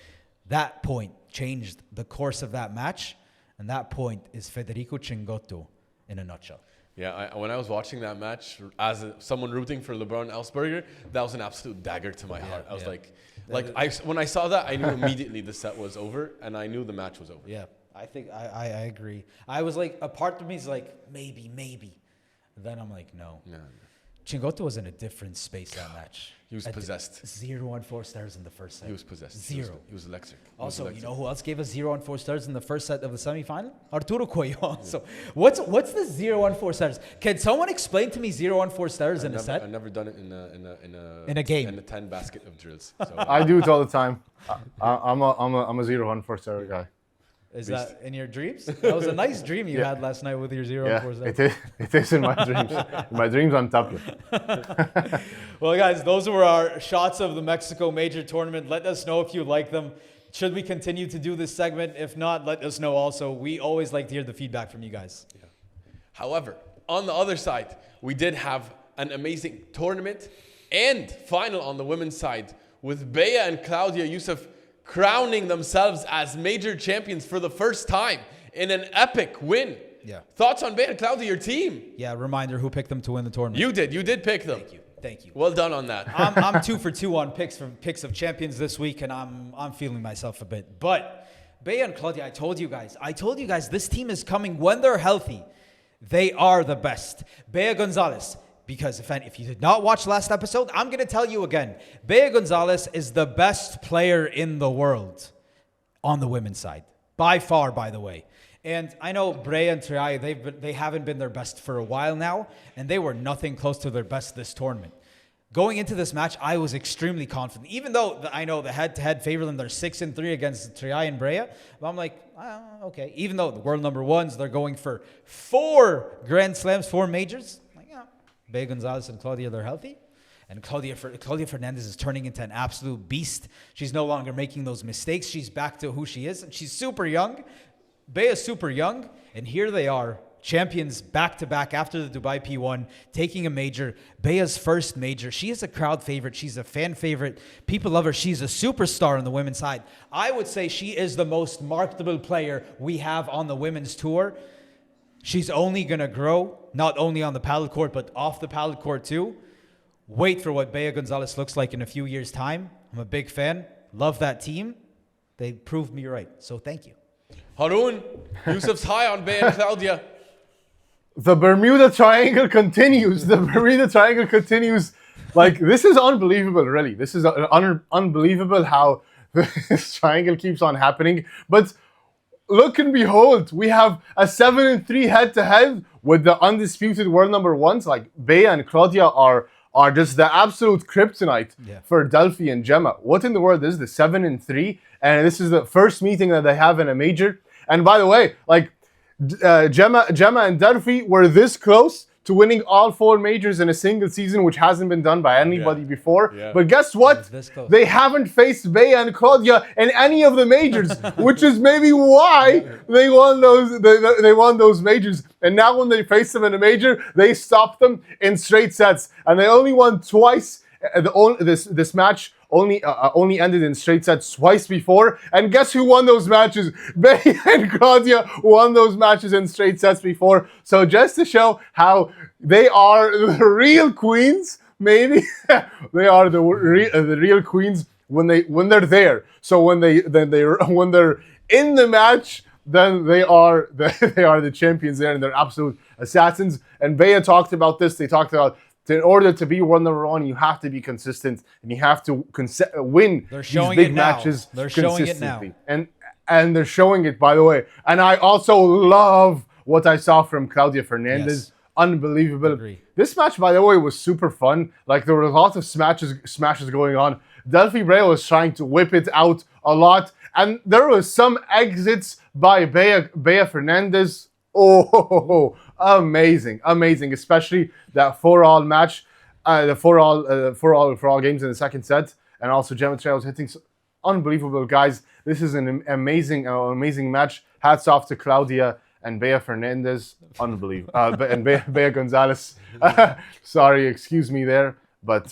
That point changed the course of that match. And that point is Federico Chingoto in a nutshell. Yeah, when I was watching that match, as someone rooting for LeBron Augsburger, that was an absolute dagger to my heart. I was when I saw that, I knew immediately the set was over, and I knew the match was over. Yeah, I think I agree. I was like, a part of me is like, maybe. And then I'm like, no. Chingoto was in a different space that match. He was possessed. 0 on 4 stars in the first set. He was possessed. 0. He was electric. Also, you know who else gave us 0 on 4 stars in the first set of the semifinal? Arturo Coello. Also, what's the 0 on 4 stars? Can someone explain to me 0 on 4 stars in a set? I've never done it in a game. In a 10 basket of drills. So. I do it all the time. I'm a 0 on 4 star guy. Is that in your dreams? That was a nice dream you had last night with your 0-4-7. It is in my dreams. In my dreams, I'm Tapia. Well, guys, those were our shots of the Mexico Major Tournament. Let us know if you like them. Should we continue to do this segment? If not, let us know also. We always like to hear the feedback from you guys. Yeah. However, on the other side, we did have an amazing tournament and final on the women's side with Bea and Claudia Yousef crowning themselves as major champions for the first time in an epic win. Yeah. Thoughts on Bea and Claudia, your team? Yeah, reminder who picked them to win the tournament. You did pick them. Thank you. Well done on that. I'm 2 for 2 on picks of champions this week, and I'm feeling myself a bit. But Bea and Claudia, I told you guys, this team is coming when they're healthy. They are the best. Bea Gonzalez, because if you did not watch last episode, I'm going to tell you again. Bea Gonzalez is the best player in the world on the women's side. By far, by the way. And I know Brea and Triay, they haven't been their best for a while now, and they were nothing close to their best this tournament. Going into this match, I was extremely confident. Even though I know the head-to-head favor them, they're 6-3 against Triay and Brea. But I'm like, okay. Even though the world number ones, they're going for 4 Grand Slams, 4 majors. Like, yeah, Bea Gonzalez and Claudia, they're healthy. And Claudia Fernandez is turning into an absolute beast. She's no longer making those mistakes. She's back to who she is, and she's super young. Bea is super young, and here they are, champions back-to-back after the Dubai P1, taking a major, Bea's first major. She is a crowd favorite. She's a fan favorite. People love her. She's a superstar on the women's side. I would say she is the most marketable player we have on the women's tour. She's only going to grow, not only on the paddle court, but off the paddle court too. Wait for what Bea Gonzalez looks like in a few years' time. I'm a big fan. Love that team. They proved me right, so thank you. Haroon, Yousef's high on Bea and Claudia. The Bermuda Triangle continues. Like, this is unbelievable, really. This is unbelievable how this triangle keeps on happening. But look and behold, we have a 7-3 head-to-head with the undisputed world number ones. Like, Bea and Claudia are just the absolute kryptonite for Delphi and Gemma. What in the world is this? 7-3, and this is the first meeting that they have in a major. And by the way, like, Gemma and Delphi were this close to winning all 4 majors in a single season, which hasn't been done by anybody before. Yeah. But guess what? They haven't faced Bea and Claudia in any of the majors, which is maybe why they won those majors. And now when they face them in a major, they stopped them in straight sets, and they only won twice. This match only ended in straight sets twice before. And guess who won those matches? Bea and Claudia won those matches in straight sets before. So just to show how they are the real queens, maybe they are the real queens when they're there. So when they're in the match, then they are the champions there, and they're absolute assassins. And Bea talked about this. They talked about, in order to be world number one, you have to be consistent, and you have to win these big matches consistently. They're showing it now. And they're showing it, by the way. And I also love what I saw from Claudia Fernandez. Yes. Unbelievable. Agree. This match, by the way, was super fun. Like, there were a lot of smashes going on. Delphi Brea was trying to whip it out a lot. And there was some exits by Bea Fernandez. Oh, amazing, especially that 4-all match, the 4-all games in the second set, and also Gemma Triay was hitting unbelievable, guys. This is an amazing match. Hats off to Claudia and Bea Fernandez, unbelievable, and Bea Gonzalez. Sorry, excuse me there, but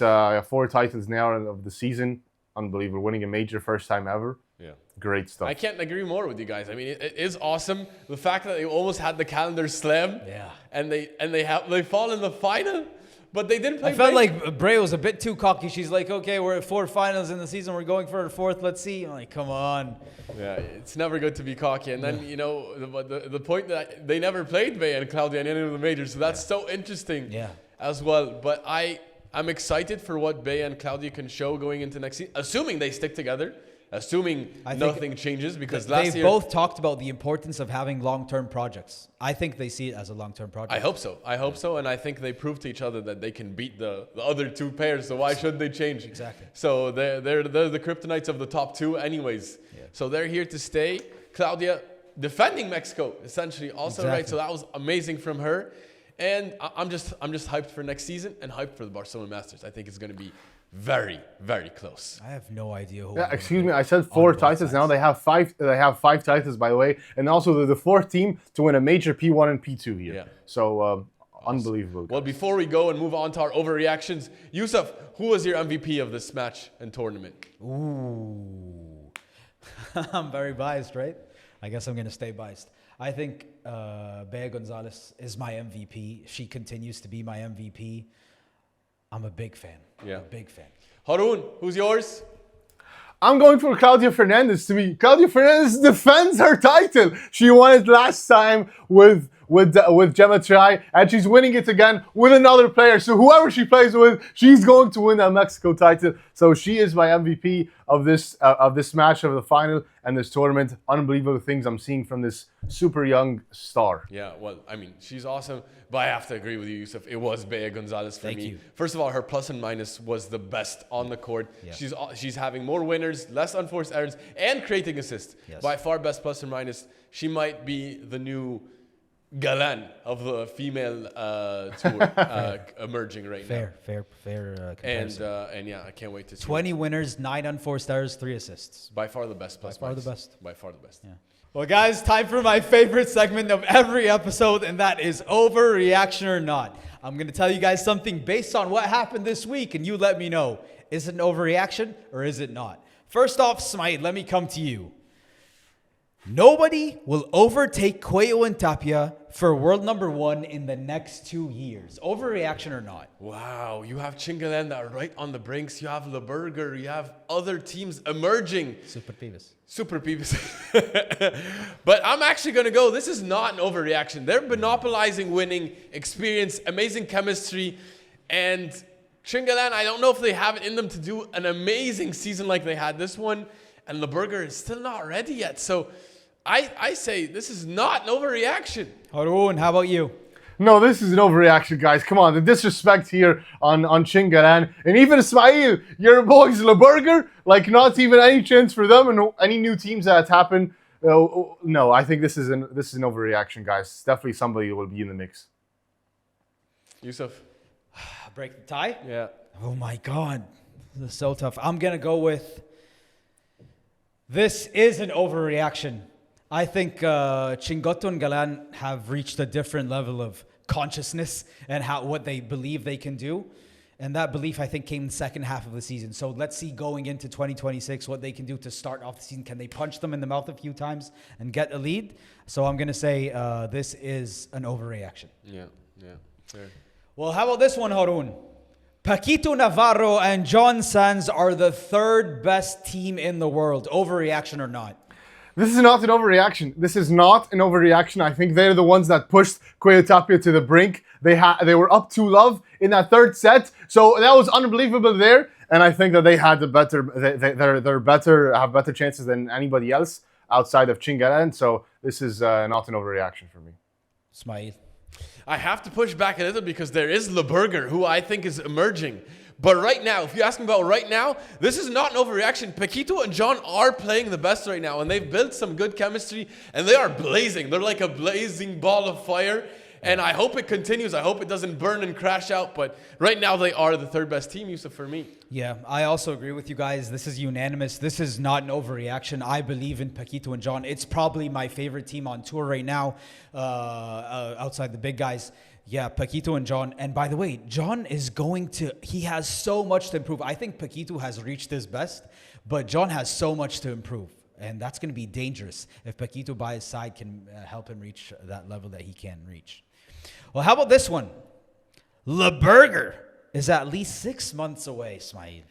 4 titles now of the season, unbelievable, winning a major first time ever. Yeah. Great stuff. I can't agree more with you guys. I mean, it is awesome. The fact that they almost had the calendar slam. Yeah. And they fall in the final, but they didn't play. I felt like Brea was a bit too cocky. She's like, okay, we're at 4 finals in the season. We're going for a 4th. Let's see. I'm like, come on. Yeah, it's never good to be cocky. And then, you know, the point that they never played Bea and Claudia in any of the majors. So that's so interesting as well. But I'm excited for what Bea and Claudia can show going into next season, assuming they stick together. Assuming nothing changes, because last year... They've both talked about the importance of having long-term projects. I think they see it as a long-term project. I hope so. And I think they proved to each other that they can beat the other 2 pairs, so why should they change? Exactly. So they're the kryptonites of the top 2 anyways. Yeah. So they're here to stay. Claudia, defending Mexico, essentially, also, right? So that was amazing from her. And I'm just hyped for next season and hyped for the Barcelona Masters. I think it's going to be very, very close. I have no idea who. Yeah, excuse me. I said 4 titles. Now they have 5. They have 5 titles, by the way, and also they're the 4th team to win a major P1 and P2 here. Yeah. So unbelievable. Well, before we go and move on to our overreactions, Yousef, who was your MVP of this match and tournament? Ooh, I'm very biased, right? I guess I'm gonna stay biased. I think Bea Gonzalez is my MVP. She continues to be my MVP. I'm a big fan. Yeah. I'm a big fan. Haroon, who's yours? I'm going for Claudia Fernandez to me. Claudia Fernandez defends her title. She won it last time with Gemma Trai, and she's winning it again with another player. So whoever she plays with, she's going to win that Mexico title. So she is my MVP of this match, of the final and this tournament. Unbelievable things I'm seeing from this super young star. Yeah, well, I mean, she's awesome, but I have to agree with you, Yousef. It was Bea Gonzalez for Thank me. you. First of all, her plus and minus was the best on the court. Yeah. She's having more winners, less unforced errors, and creating assists. Yes. By far best plus and minus. She might be the new Galan of the female tour emerging right now. Fair comparison. And yeah, I can't wait to see 20 winners, 9 unforced errors, 3 assists. By far the best plus minus. By far the best. Yeah. Well, guys, time for my favorite segment of every episode, and that is Overreaction or Not. I'm going to tell you guys something based on what happened this week, and you let me know, is it an overreaction or is it not? First off, Ismaeel, let me come to you. Nobody will overtake Coello and Tapia for world number 1 in the next 2 years. Overreaction or not? Wow, you have Chingalan that are right on the brinks. You have LeBurger. You have other teams emerging. Superpibes. But I'm actually going to go, this is not an overreaction. They're monopolizing winning, experience, amazing chemistry. And Chingalan, I don't know if they have it in them to do an amazing season like they had this one. And LeBurger is still not ready yet. So I say this is not an overreaction. Haroon, how about you? No, this is an overreaction, guys. Come on, the disrespect here on Chingalan. And even Ismaeel, your boys LeBurger, like not even any chance for them and any new teams that's happened. No, I think this is an overreaction, guys. Definitely somebody will be in the mix. Yousef. Break the tie? Yeah. Oh my God. This is so tough. I'm going to go with, this is an overreaction. I think Chingoto and Galan have reached a different level of consciousness and what they believe they can do. And that belief, I think, came in the second half of the season. So let's see going into 2026 what they can do to start off the season. Can they punch them in the mouth a few times and get a lead? So I'm going to say this is an overreaction. Yeah. Fair. Well, how about this one, Haroon? Paquito Navarro and John Sanz are the 3rd best team in the world. Overreaction or not? This is not an overreaction. This is not an overreaction. I think they're the ones that pushed Coello Tapia to the brink. They were up 2-love in that 3rd set, so that was unbelievable there. And I think that they had have better chances than anybody else outside of Chingalan. So this is not an overreaction for me. Ismaeel. I have to push back a little because there is LeBurger, who I think is emerging. But right now, if you ask me about right now, this is not an overreaction. Paquito and John are playing the best right now, and they've built some good chemistry, and they are blazing. They're like a blazing ball of fire, and I hope it continues. I hope it doesn't burn and crash out, but right now they are the 3rd best team, Yousef, for me. Yeah, I also agree with you guys. This is unanimous. This is not an overreaction. I believe in Paquito and John. It's probably my favorite team on tour right now, outside the big guys. Yeah, Paquito and John. And by the way, John he has so much to improve. I think Paquito has reached his best, but John has so much to improve. And that's going to be dangerous if Paquito by his side can help him reach that level that he can reach. Well, how about this one? LeBurger is at least 6 months away, Ismaeel,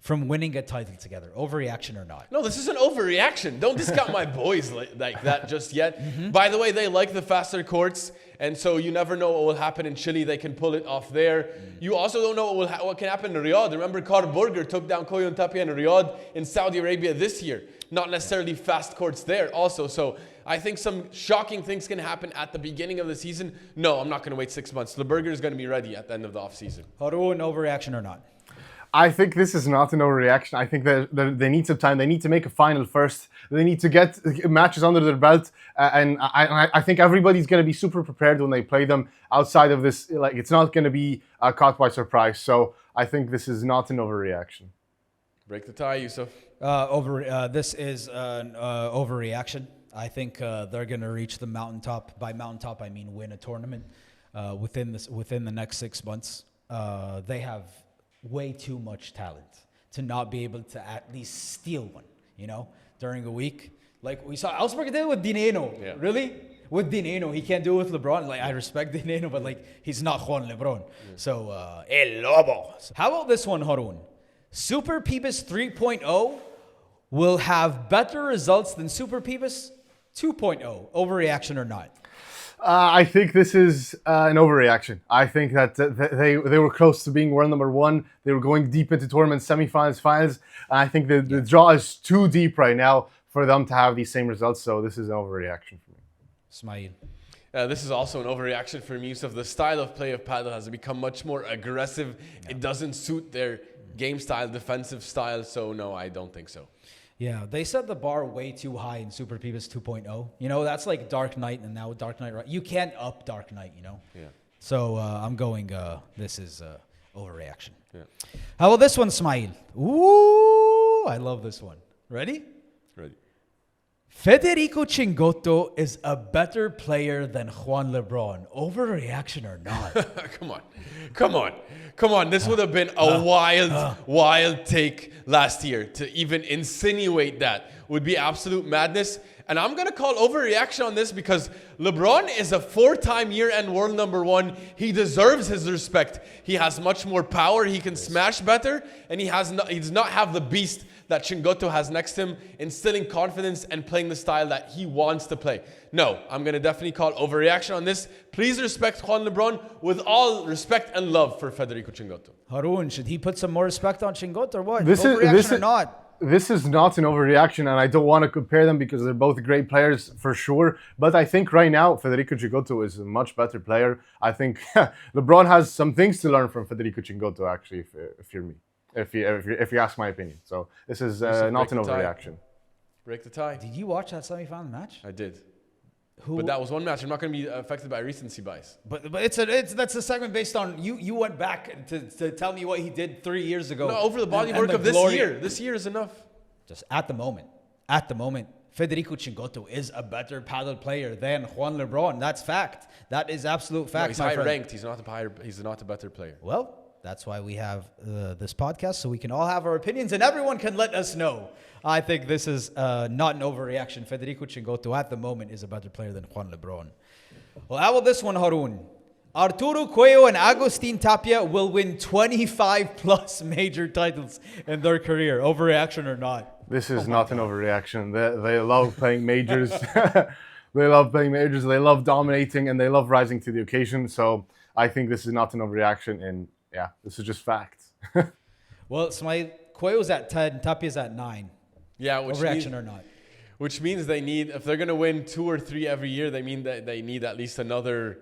from winning a title together. Overreaction or not? No, this is an overreaction. Don't discount my boys like that just yet. By the way, they like the faster courts, and so you never know what will happen in Chile. They can pull it off there. You also don't know what can happen in Riyadh. Remember, LeBurger took down Coello and Tapia in Riyadh in Saudi Arabia this year. Not necessarily fast courts there also. So I think some shocking things can happen at the beginning of the season. No, I'm not going to wait 6 months. LeBurger is going to be ready at the end of the offseason. Haroon, overreaction or not? I think this is not an overreaction. I think that they need some time. They need to make a final first. They need to get matches under their belt. And I think everybody's going to be super prepared when they play them outside of this. Like, it's not going to be caught by surprise. So I think this is not an overreaction. Break the tie, Yousef. This is an overreaction. I think they're going to reach the mountaintop. By mountaintop, I mean win a tournament within the next 6 months. They have way too much talent to not be able to at least steal one, during a week. Like we saw Elsberg did it with Di Nenno. Yeah. Really? With Di Nenno. He can't do it with LeBron. Like, I respect Di Nenno, but like, he's not Juan LeBron. Yeah. So, El Lobo. How about this one, Haroon? Superpibes 3.0 will have better results than Superpibes 2.0. Overreaction or not? I think this is an overreaction. I think that they were close to being world number one. They were going deep into tournaments, semifinals, finals. And I think the draw is too deep right now for them to have these same results. So this is an overreaction for me. Ismaeel. This is also an overreaction for me. So the style of play of Padel has become much more aggressive. Yeah. It doesn't suit their game style, defensive style. So no, I don't think so. Yeah, they set the bar way too high in Superpibes 2.0. That's like Dark Knight, and now Dark Knight, you can't up Dark Knight, Yeah. So I'm going, this is overreaction. Yeah. How about this one, Ismaeel? Ooh, I love this one. Ready? Ready. Federico Chingotto is a better player than Juan LeBron. Overreaction or not? Come on. This would have been a wild take last year. To even insinuate that would be absolute madness. And I'm going to call overreaction on this because LeBron is a 4-time year-end world number one. He deserves his respect. He has much more power. He can smash better. And he does not have the beast that Chingotto has next to him, instilling confidence and playing the style that he wants to play. No, I'm going to definitely call overreaction on this. Please respect Juan LeBron with all respect and love for Federico Chingotto. Haroon, should he put some more respect on Chingotto or what? Overreaction or not? This is not an overreaction, and I don't want to compare them because they're both great players for sure. But I think right now, Federico Chingotto is a much better player. I think LeBron has some things to learn from Federico Chingotto, actually, if you're me. If you ask my opinion. So this is not an overreaction. Break the tie. Did you watch that semifinal match? I did. But that was one match. I'm not going to be affected by recency bias. But that's a segment based on you went back to tell me what he did 3 years ago. No, over the body work of this year. This year is enough. Just at the moment, Federico Chingotto is a better paddle player than Juan LeBron. That's fact. That is absolute fact. No, he's higher ranked. He's not a better player. Well, that's why we have this podcast, so we can all have our opinions and everyone can let us know. I think this is not an overreaction. Federico Chingotto at the moment is a better player than Juan LeBron. Well, how about this one, Haroon? Arturo Coello and Agustin Tapia will win 25 plus major titles in their career. Overreaction or not? This is not an overreaction. They love playing majors. They love playing majors. They love dominating and they love rising to the occasion. So I think this is not an overreaction. And yeah, this is just facts. Well, Coello's at 10, Tapia's at 9. Yeah, overreaction or not? Which means they need, if they're going to win 2 or 3 every year, they mean that they need at least another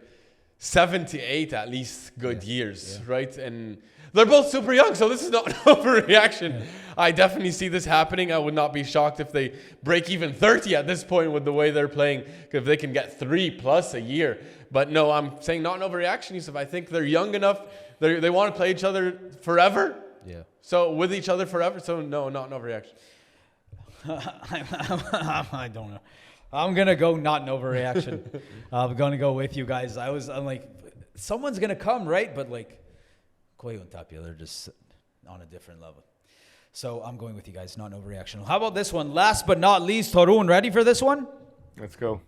7 to 8 at least good years, right? And they're both super young, so this is not an overreaction. Yeah. I definitely see this happening. I would not be shocked if they break even 30 at this point with the way they're playing, if they can get 3 plus a year. But no, I'm saying not an overreaction, Yousef. I think they're young enough. They want to play each other forever. Yeah. So with each other forever. So no, not an overreaction. I don't know. I'm going to go not an overreaction. I'm going to go with you guys. I'm like, someone's going to come, right? But like, Coello and Tapia, they're just on a different level. So I'm going with you guys, not an overreaction. How about this one? Last but not least, Haroon, ready for this one? Let's go.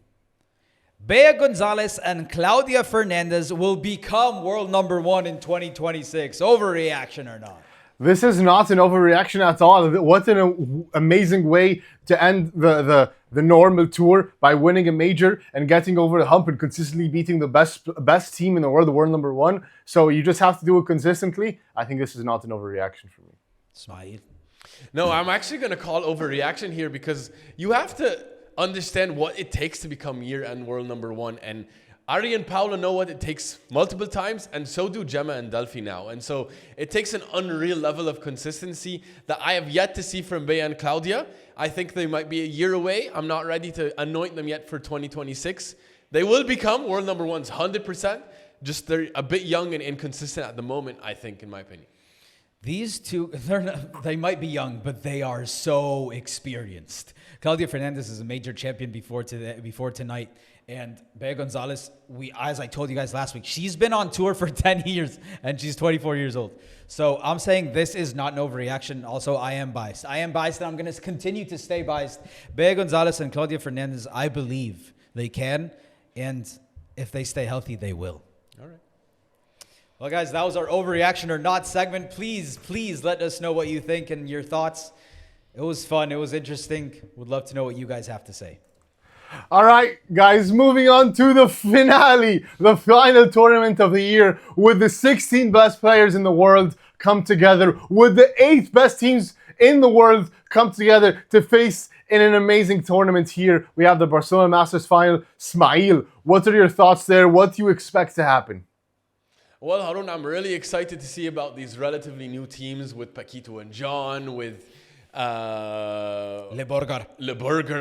Bea Gonzalez and Claudia Fernandez will become world number 1 in 2026. Overreaction or not? This is not an overreaction at all. What an amazing way to end the normal tour by winning a major and getting over the hump and consistently beating the best team in the world number 1. So you just have to do it consistently. I think this is not an overreaction for me. Ismaeel. No, I'm actually going to call overreaction here because you have to understand what it takes to become year-end world number 1. And Ari and Paula know what it takes multiple times, and so do Gemma and Delphi now. And so it takes an unreal level of consistency that I have yet to see from Bea and Claudia. I think they might be a year away. I'm not ready to anoint them yet for 2026. They will become world number ones 100%. Just they're a bit young and inconsistent at the moment, I think, in my opinion. These two, they might be young, but they are so experienced. Claudia Fernandez is a major champion before tonight. And Bea Gonzalez, as I told you guys last week, she's been on tour for 10 years and she's 24 years old. So I'm saying this is not an overreaction. Also, I am biased. And I'm going to continue to stay biased. Bea Gonzalez and Claudia Fernandez, I believe they can. And if they stay healthy, they will. All right. Well, guys, that was our overreaction or not segment. Please let us know what you think and your thoughts. It was fun. It was interesting. Would love to know what you guys have to say. All right, guys, moving on to the finale, the final tournament of the year, with the 16 best players in the world come together, with the 8 best teams in the world come together to face in an amazing tournament here. We have the Barcelona Masters Final. Ismaeel, what are your thoughts there? What do you expect to happen? Well, Haroon, I'm really excited to see about these relatively new teams with Paquito and John, with LeBurger.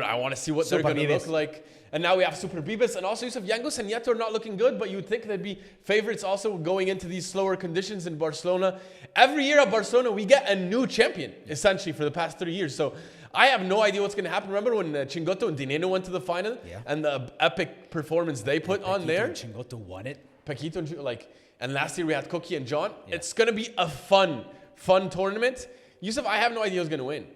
I want to see what they're going to look like. And now we have Superpibes, and also Yousef. Yangos and Nieto are not looking good, but you'd think they'd be favorites also going into these slower conditions in Barcelona. Every year at Barcelona, we get a new champion, essentially, for the past 3 years. So I have no idea what's going to happen. Remember when Chingalan and Di Nenno went to the final? Yeah. And the epic performance they put on there? Chingalan won it. Paquito, and last year we had Cookie and John. Yeah. It's going to be a fun tournament. Yousef, I have no idea who's going to win.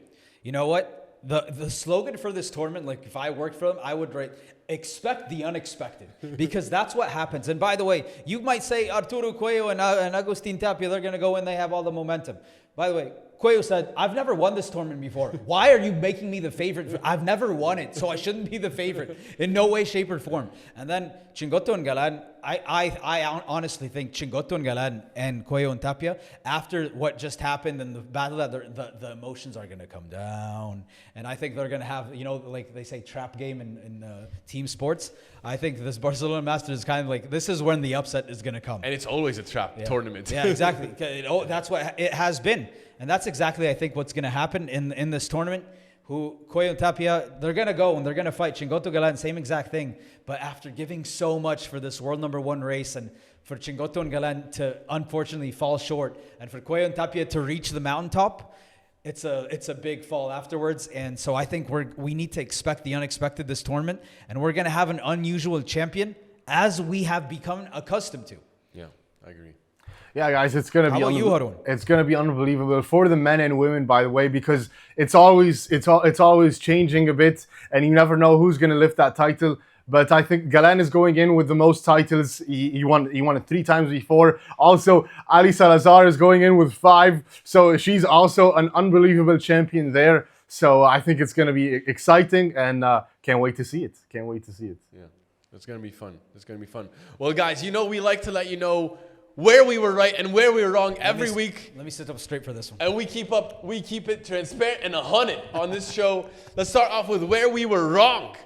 You know what? The slogan for this tournament, like if I worked for them, I would write, expect the unexpected. Because that's what happens. And by the way, you might say Arturo Coello and Agustin Tapia, they're going to go in, they have all the momentum. By the way, Coello said, I've never won this tournament before. Why are you making me the favorite? I've never won it, so I shouldn't be the favorite in no way, shape, or form. And then Chingalan and Galan, I honestly think Chingalan and Coello and Tapia, after what just happened in the battle, the emotions are going to come down. And I think they're going to have, like they say, trap game in team sports. I think this Barcelona Masters is kind of like, this is when the upset is going to come. And it's always a trap tournament. Yeah, exactly. That's what it has been. And that's exactly, I think, what's going to happen in this tournament. Coello and Tapia, they're going to go and they're going to fight. Chingalan, Galan, same exact thing. But after giving so much for this world number 1 race, and for Chingalan and Galan to unfortunately fall short, and for Coello and Tapia to reach the mountaintop, it's a big fall afterwards. And so I think we need to expect the unexpected this tournament. And we're going to have an unusual champion, as we have become accustomed to. Yeah, I agree. Yeah, guys, it's gonna be. How about you, Haroon? It's gonna be unbelievable for the men and women, by the way, because it's always changing a bit, and you never know who's gonna lift that title. But I think Galan is going in with the most titles. He won it 3 times before. Also, Ali Salazar is going in with 5, so she's also an unbelievable champion there. So I think it's gonna be exciting, and can't wait to see it. Can't wait to see it. Yeah, it's gonna be fun. It's gonna be fun. Well, guys, we like to let you know where we were right and where we were wrong every week. Let me sit up straight for this one. And we keep it transparent and 100 on this show. Let's start off with where we were wrong.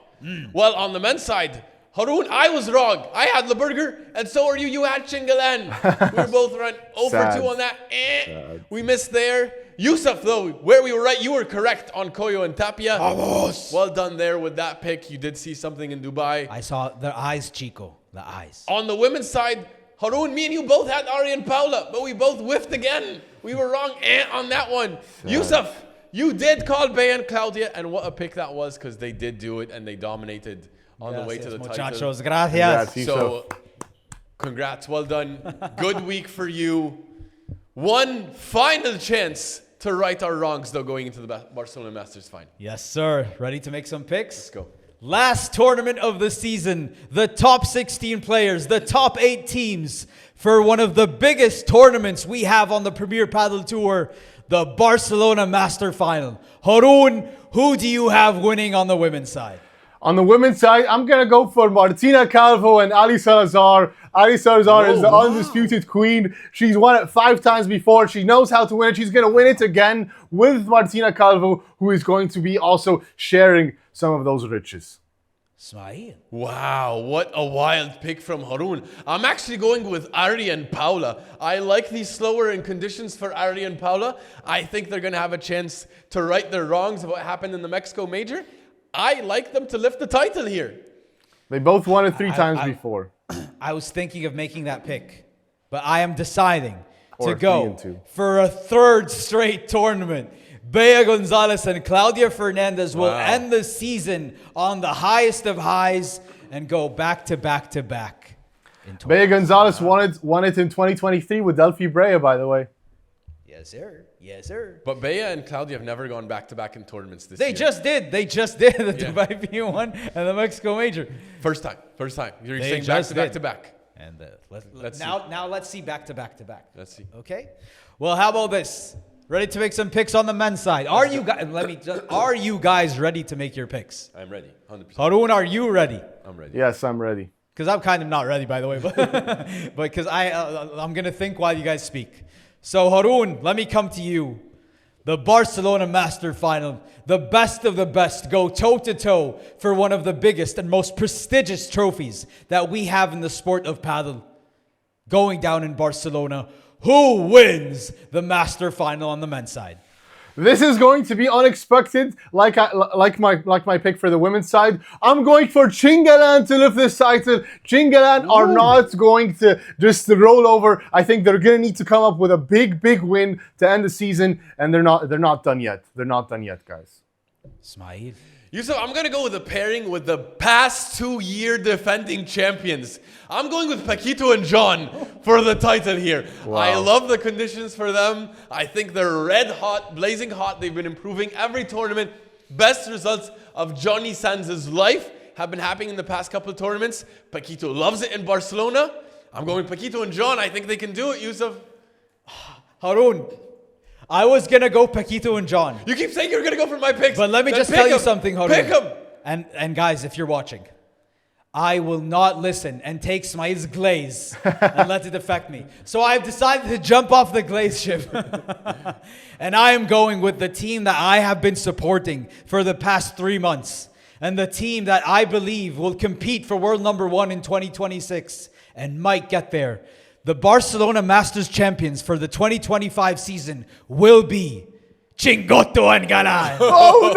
Well, on the men's side, Haroon, I was wrong. I had LeBurger, and so are you. You had Chingalan. We were both run 0 for 2 on that. We missed there. Yousef, though, where we were right, you were correct on Coello and Tapia. Vamos. Well done there with that pick. You did see something in Dubai. I saw the eyes, Chico. The eyes. On the women's side, Haroon, me and you both had Ari and Paula, but we both whiffed again. We were wrong on that one. Yousef, you did call Bea and Claudia, and what a pick that was, because they did do it, and they dominated on the way to the title. Muchachos, gracias. So, congrats, well done. Good week for you. One final chance to right our wrongs, though, going into the Barcelona Masters Final. Yes, sir. Ready to make some picks? Let's go. Last tournament of the season, the top 16 players, the top 8 teams for one of the biggest tournaments we have on the Premier Padel Tour, the Barcelona Master Final. Haroon, who do you have winning on the women's side? On the women's side, I'm going to go for Martina Calvo and Ali Salazar. Ali Salazar is the undisputed queen. She's won it 5 times before. She knows how to win it. She's going to win it again with Martina Calvo, who is going to be also sharing some of those riches. Ismaeel. Wow, what a wild pick from Haroon. I'm actually going with Ari and Paula. I like these slower in conditions for Ari and Paula. I think they're going to have a chance to right their wrongs of what happened in the Mexico Major. I like them to lift the title here. They both won it 3 times before. I was thinking of making that pick, but I am deciding Or to go 3-2. for a third straight tournament. Bea Gonzalez and Claudia Fernandez will end the season on the highest of highs and go back to back to back. Bea Gonzalez won it in 2023 with Delphi Brea, by the way. Yes, sir. Yes, sir. But Bea and Claudia have never gone back to back in tournaments this year. They just did. They just did the Dubai P1 and the Mexico Major. First time. You're They saying back just to back did. to back. And Let's now let's see back to back to back. Let's see. Okay. Well, how about this? Ready to make some picks on the men's side? Are you guys? Are you guys ready to make your picks? I'm ready. 100%. Haroon, are you ready? I'm ready. Yes, I'm ready. Because I'm kind of not ready, by the way, but because I'm gonna think while you guys speak. So Haroon, let me come to you. The Barcelona Master Final, the best of the best, go toe to toe for one of the biggest and most prestigious trophies that we have in the sport of padel, going down in Barcelona. Who wins the Master Final on the men's side? This is going to be unexpected, like my pick for the women's side. I'm going for Chingalan to lift this title. Chingalan are not going to just roll over. I think they're going to need to come up with a big win to end the season, and they're not done yet. They're not done yet, guys. Ismaeel. Yousef, I'm going to go with a pairing with the past 2-year defending champions. I'm going with Paquito and John for the title here. Wow. I love the conditions for them. I think they're red hot, blazing hot. They've been improving every tournament. Best results of Johnny Sanz's life have been happening in the past couple of tournaments. Paquito loves it in Barcelona. I'm going with Paquito and John. I think they can do it, Yousef. Haroon, I was going to go Paquito and John. You keep saying you're going to go for my picks. But let me Then just pick tell you 'em. something, Haroon. Pick them. And guys, if you're watching, I will not listen and take Ismaeel's glaze and let it affect me. So I've decided to jump off the glaze ship. And I am going with the team that I have been supporting for the past 3 months. And the team that I believe will compete for world number 1 in 2026 and might get there. The Barcelona Masters champions for the 2025 season will be Chingala. Oh,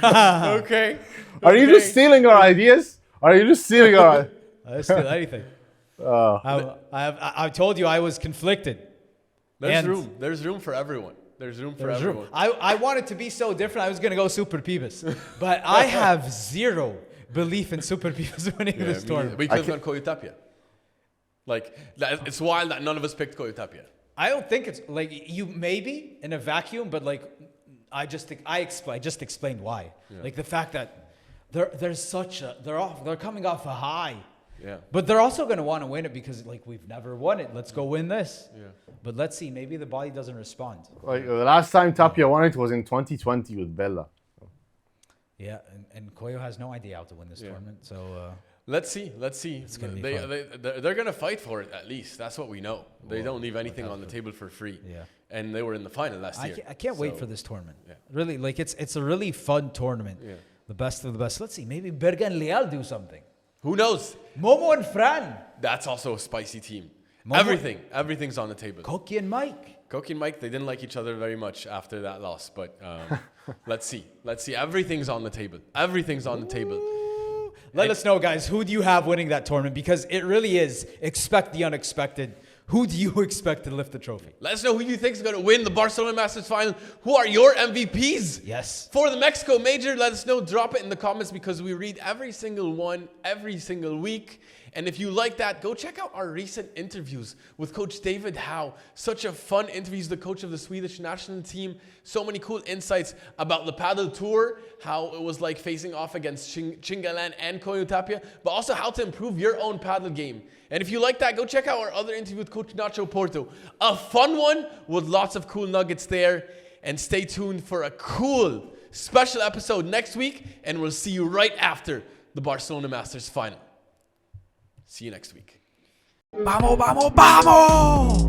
no. Okay. Are you just stealing our ideas? Are you just stealing our... I steal anything. I told you I was conflicted. There's room for everyone. There's room for everyone. I wanted to be so different. I was going to go Superpibes. But I have zero belief in Superpibes winning this tournament. We could have gone Coello Tapia. It's wild that none of us picked Coello Tapia. I don't think it's like you maybe in a vacuum, but like I just explained why. Yeah. Like the fact that they're coming off a high. Yeah. But they're also going to want to win it because like we've never won it. Let's go win this. Yeah. But let's see. Maybe the body doesn't respond. Like the last time Tapia won it was in 2020 with Bella. Yeah, and Coello has no idea how to win this tournament. So let's see. It's gonna be They're going to fight for it at least. That's what we know. They don't leave anything on the table for free. Yeah. And they were in the final last year. I can't wait for this tournament. Yeah. Really, like it's a really fun tournament. Yeah. The best of the best. Let's see. Maybe Berga and Leal do something. Who knows? Momo and Fran. That's also a spicy team. Momo- Everything's on the table. Koki and Mike. Koki and Mike, they didn't like each other very much after that loss. But let's see. Everything's on the table. Let us know, guys. Who do you have winning that tournament? Because it really is expect the unexpected. Who do you expect to lift the trophy? Let us know who you think is going to win the Barcelona Masters Final. Who are your MVPs? Yes. For the Mexico Major, let us know. Drop it in the comments because we read every single one every single week. And if you like that, go check out our recent interviews with Coach David Howe. Such a fun interview. He's the coach of the Swedish national team. So many cool insights about the Padel Tour, how it was like facing off against Chingalan and Coello Tapia, but also how to improve your own Padel game. And if you like that, go check out our other interview with Coach Nacho Porto. A fun one with lots of cool nuggets there. And stay tuned for a cool special episode next week. And we'll see you right after the Barcelona Masters Final. See you next week. Vamos, vamos, vamos!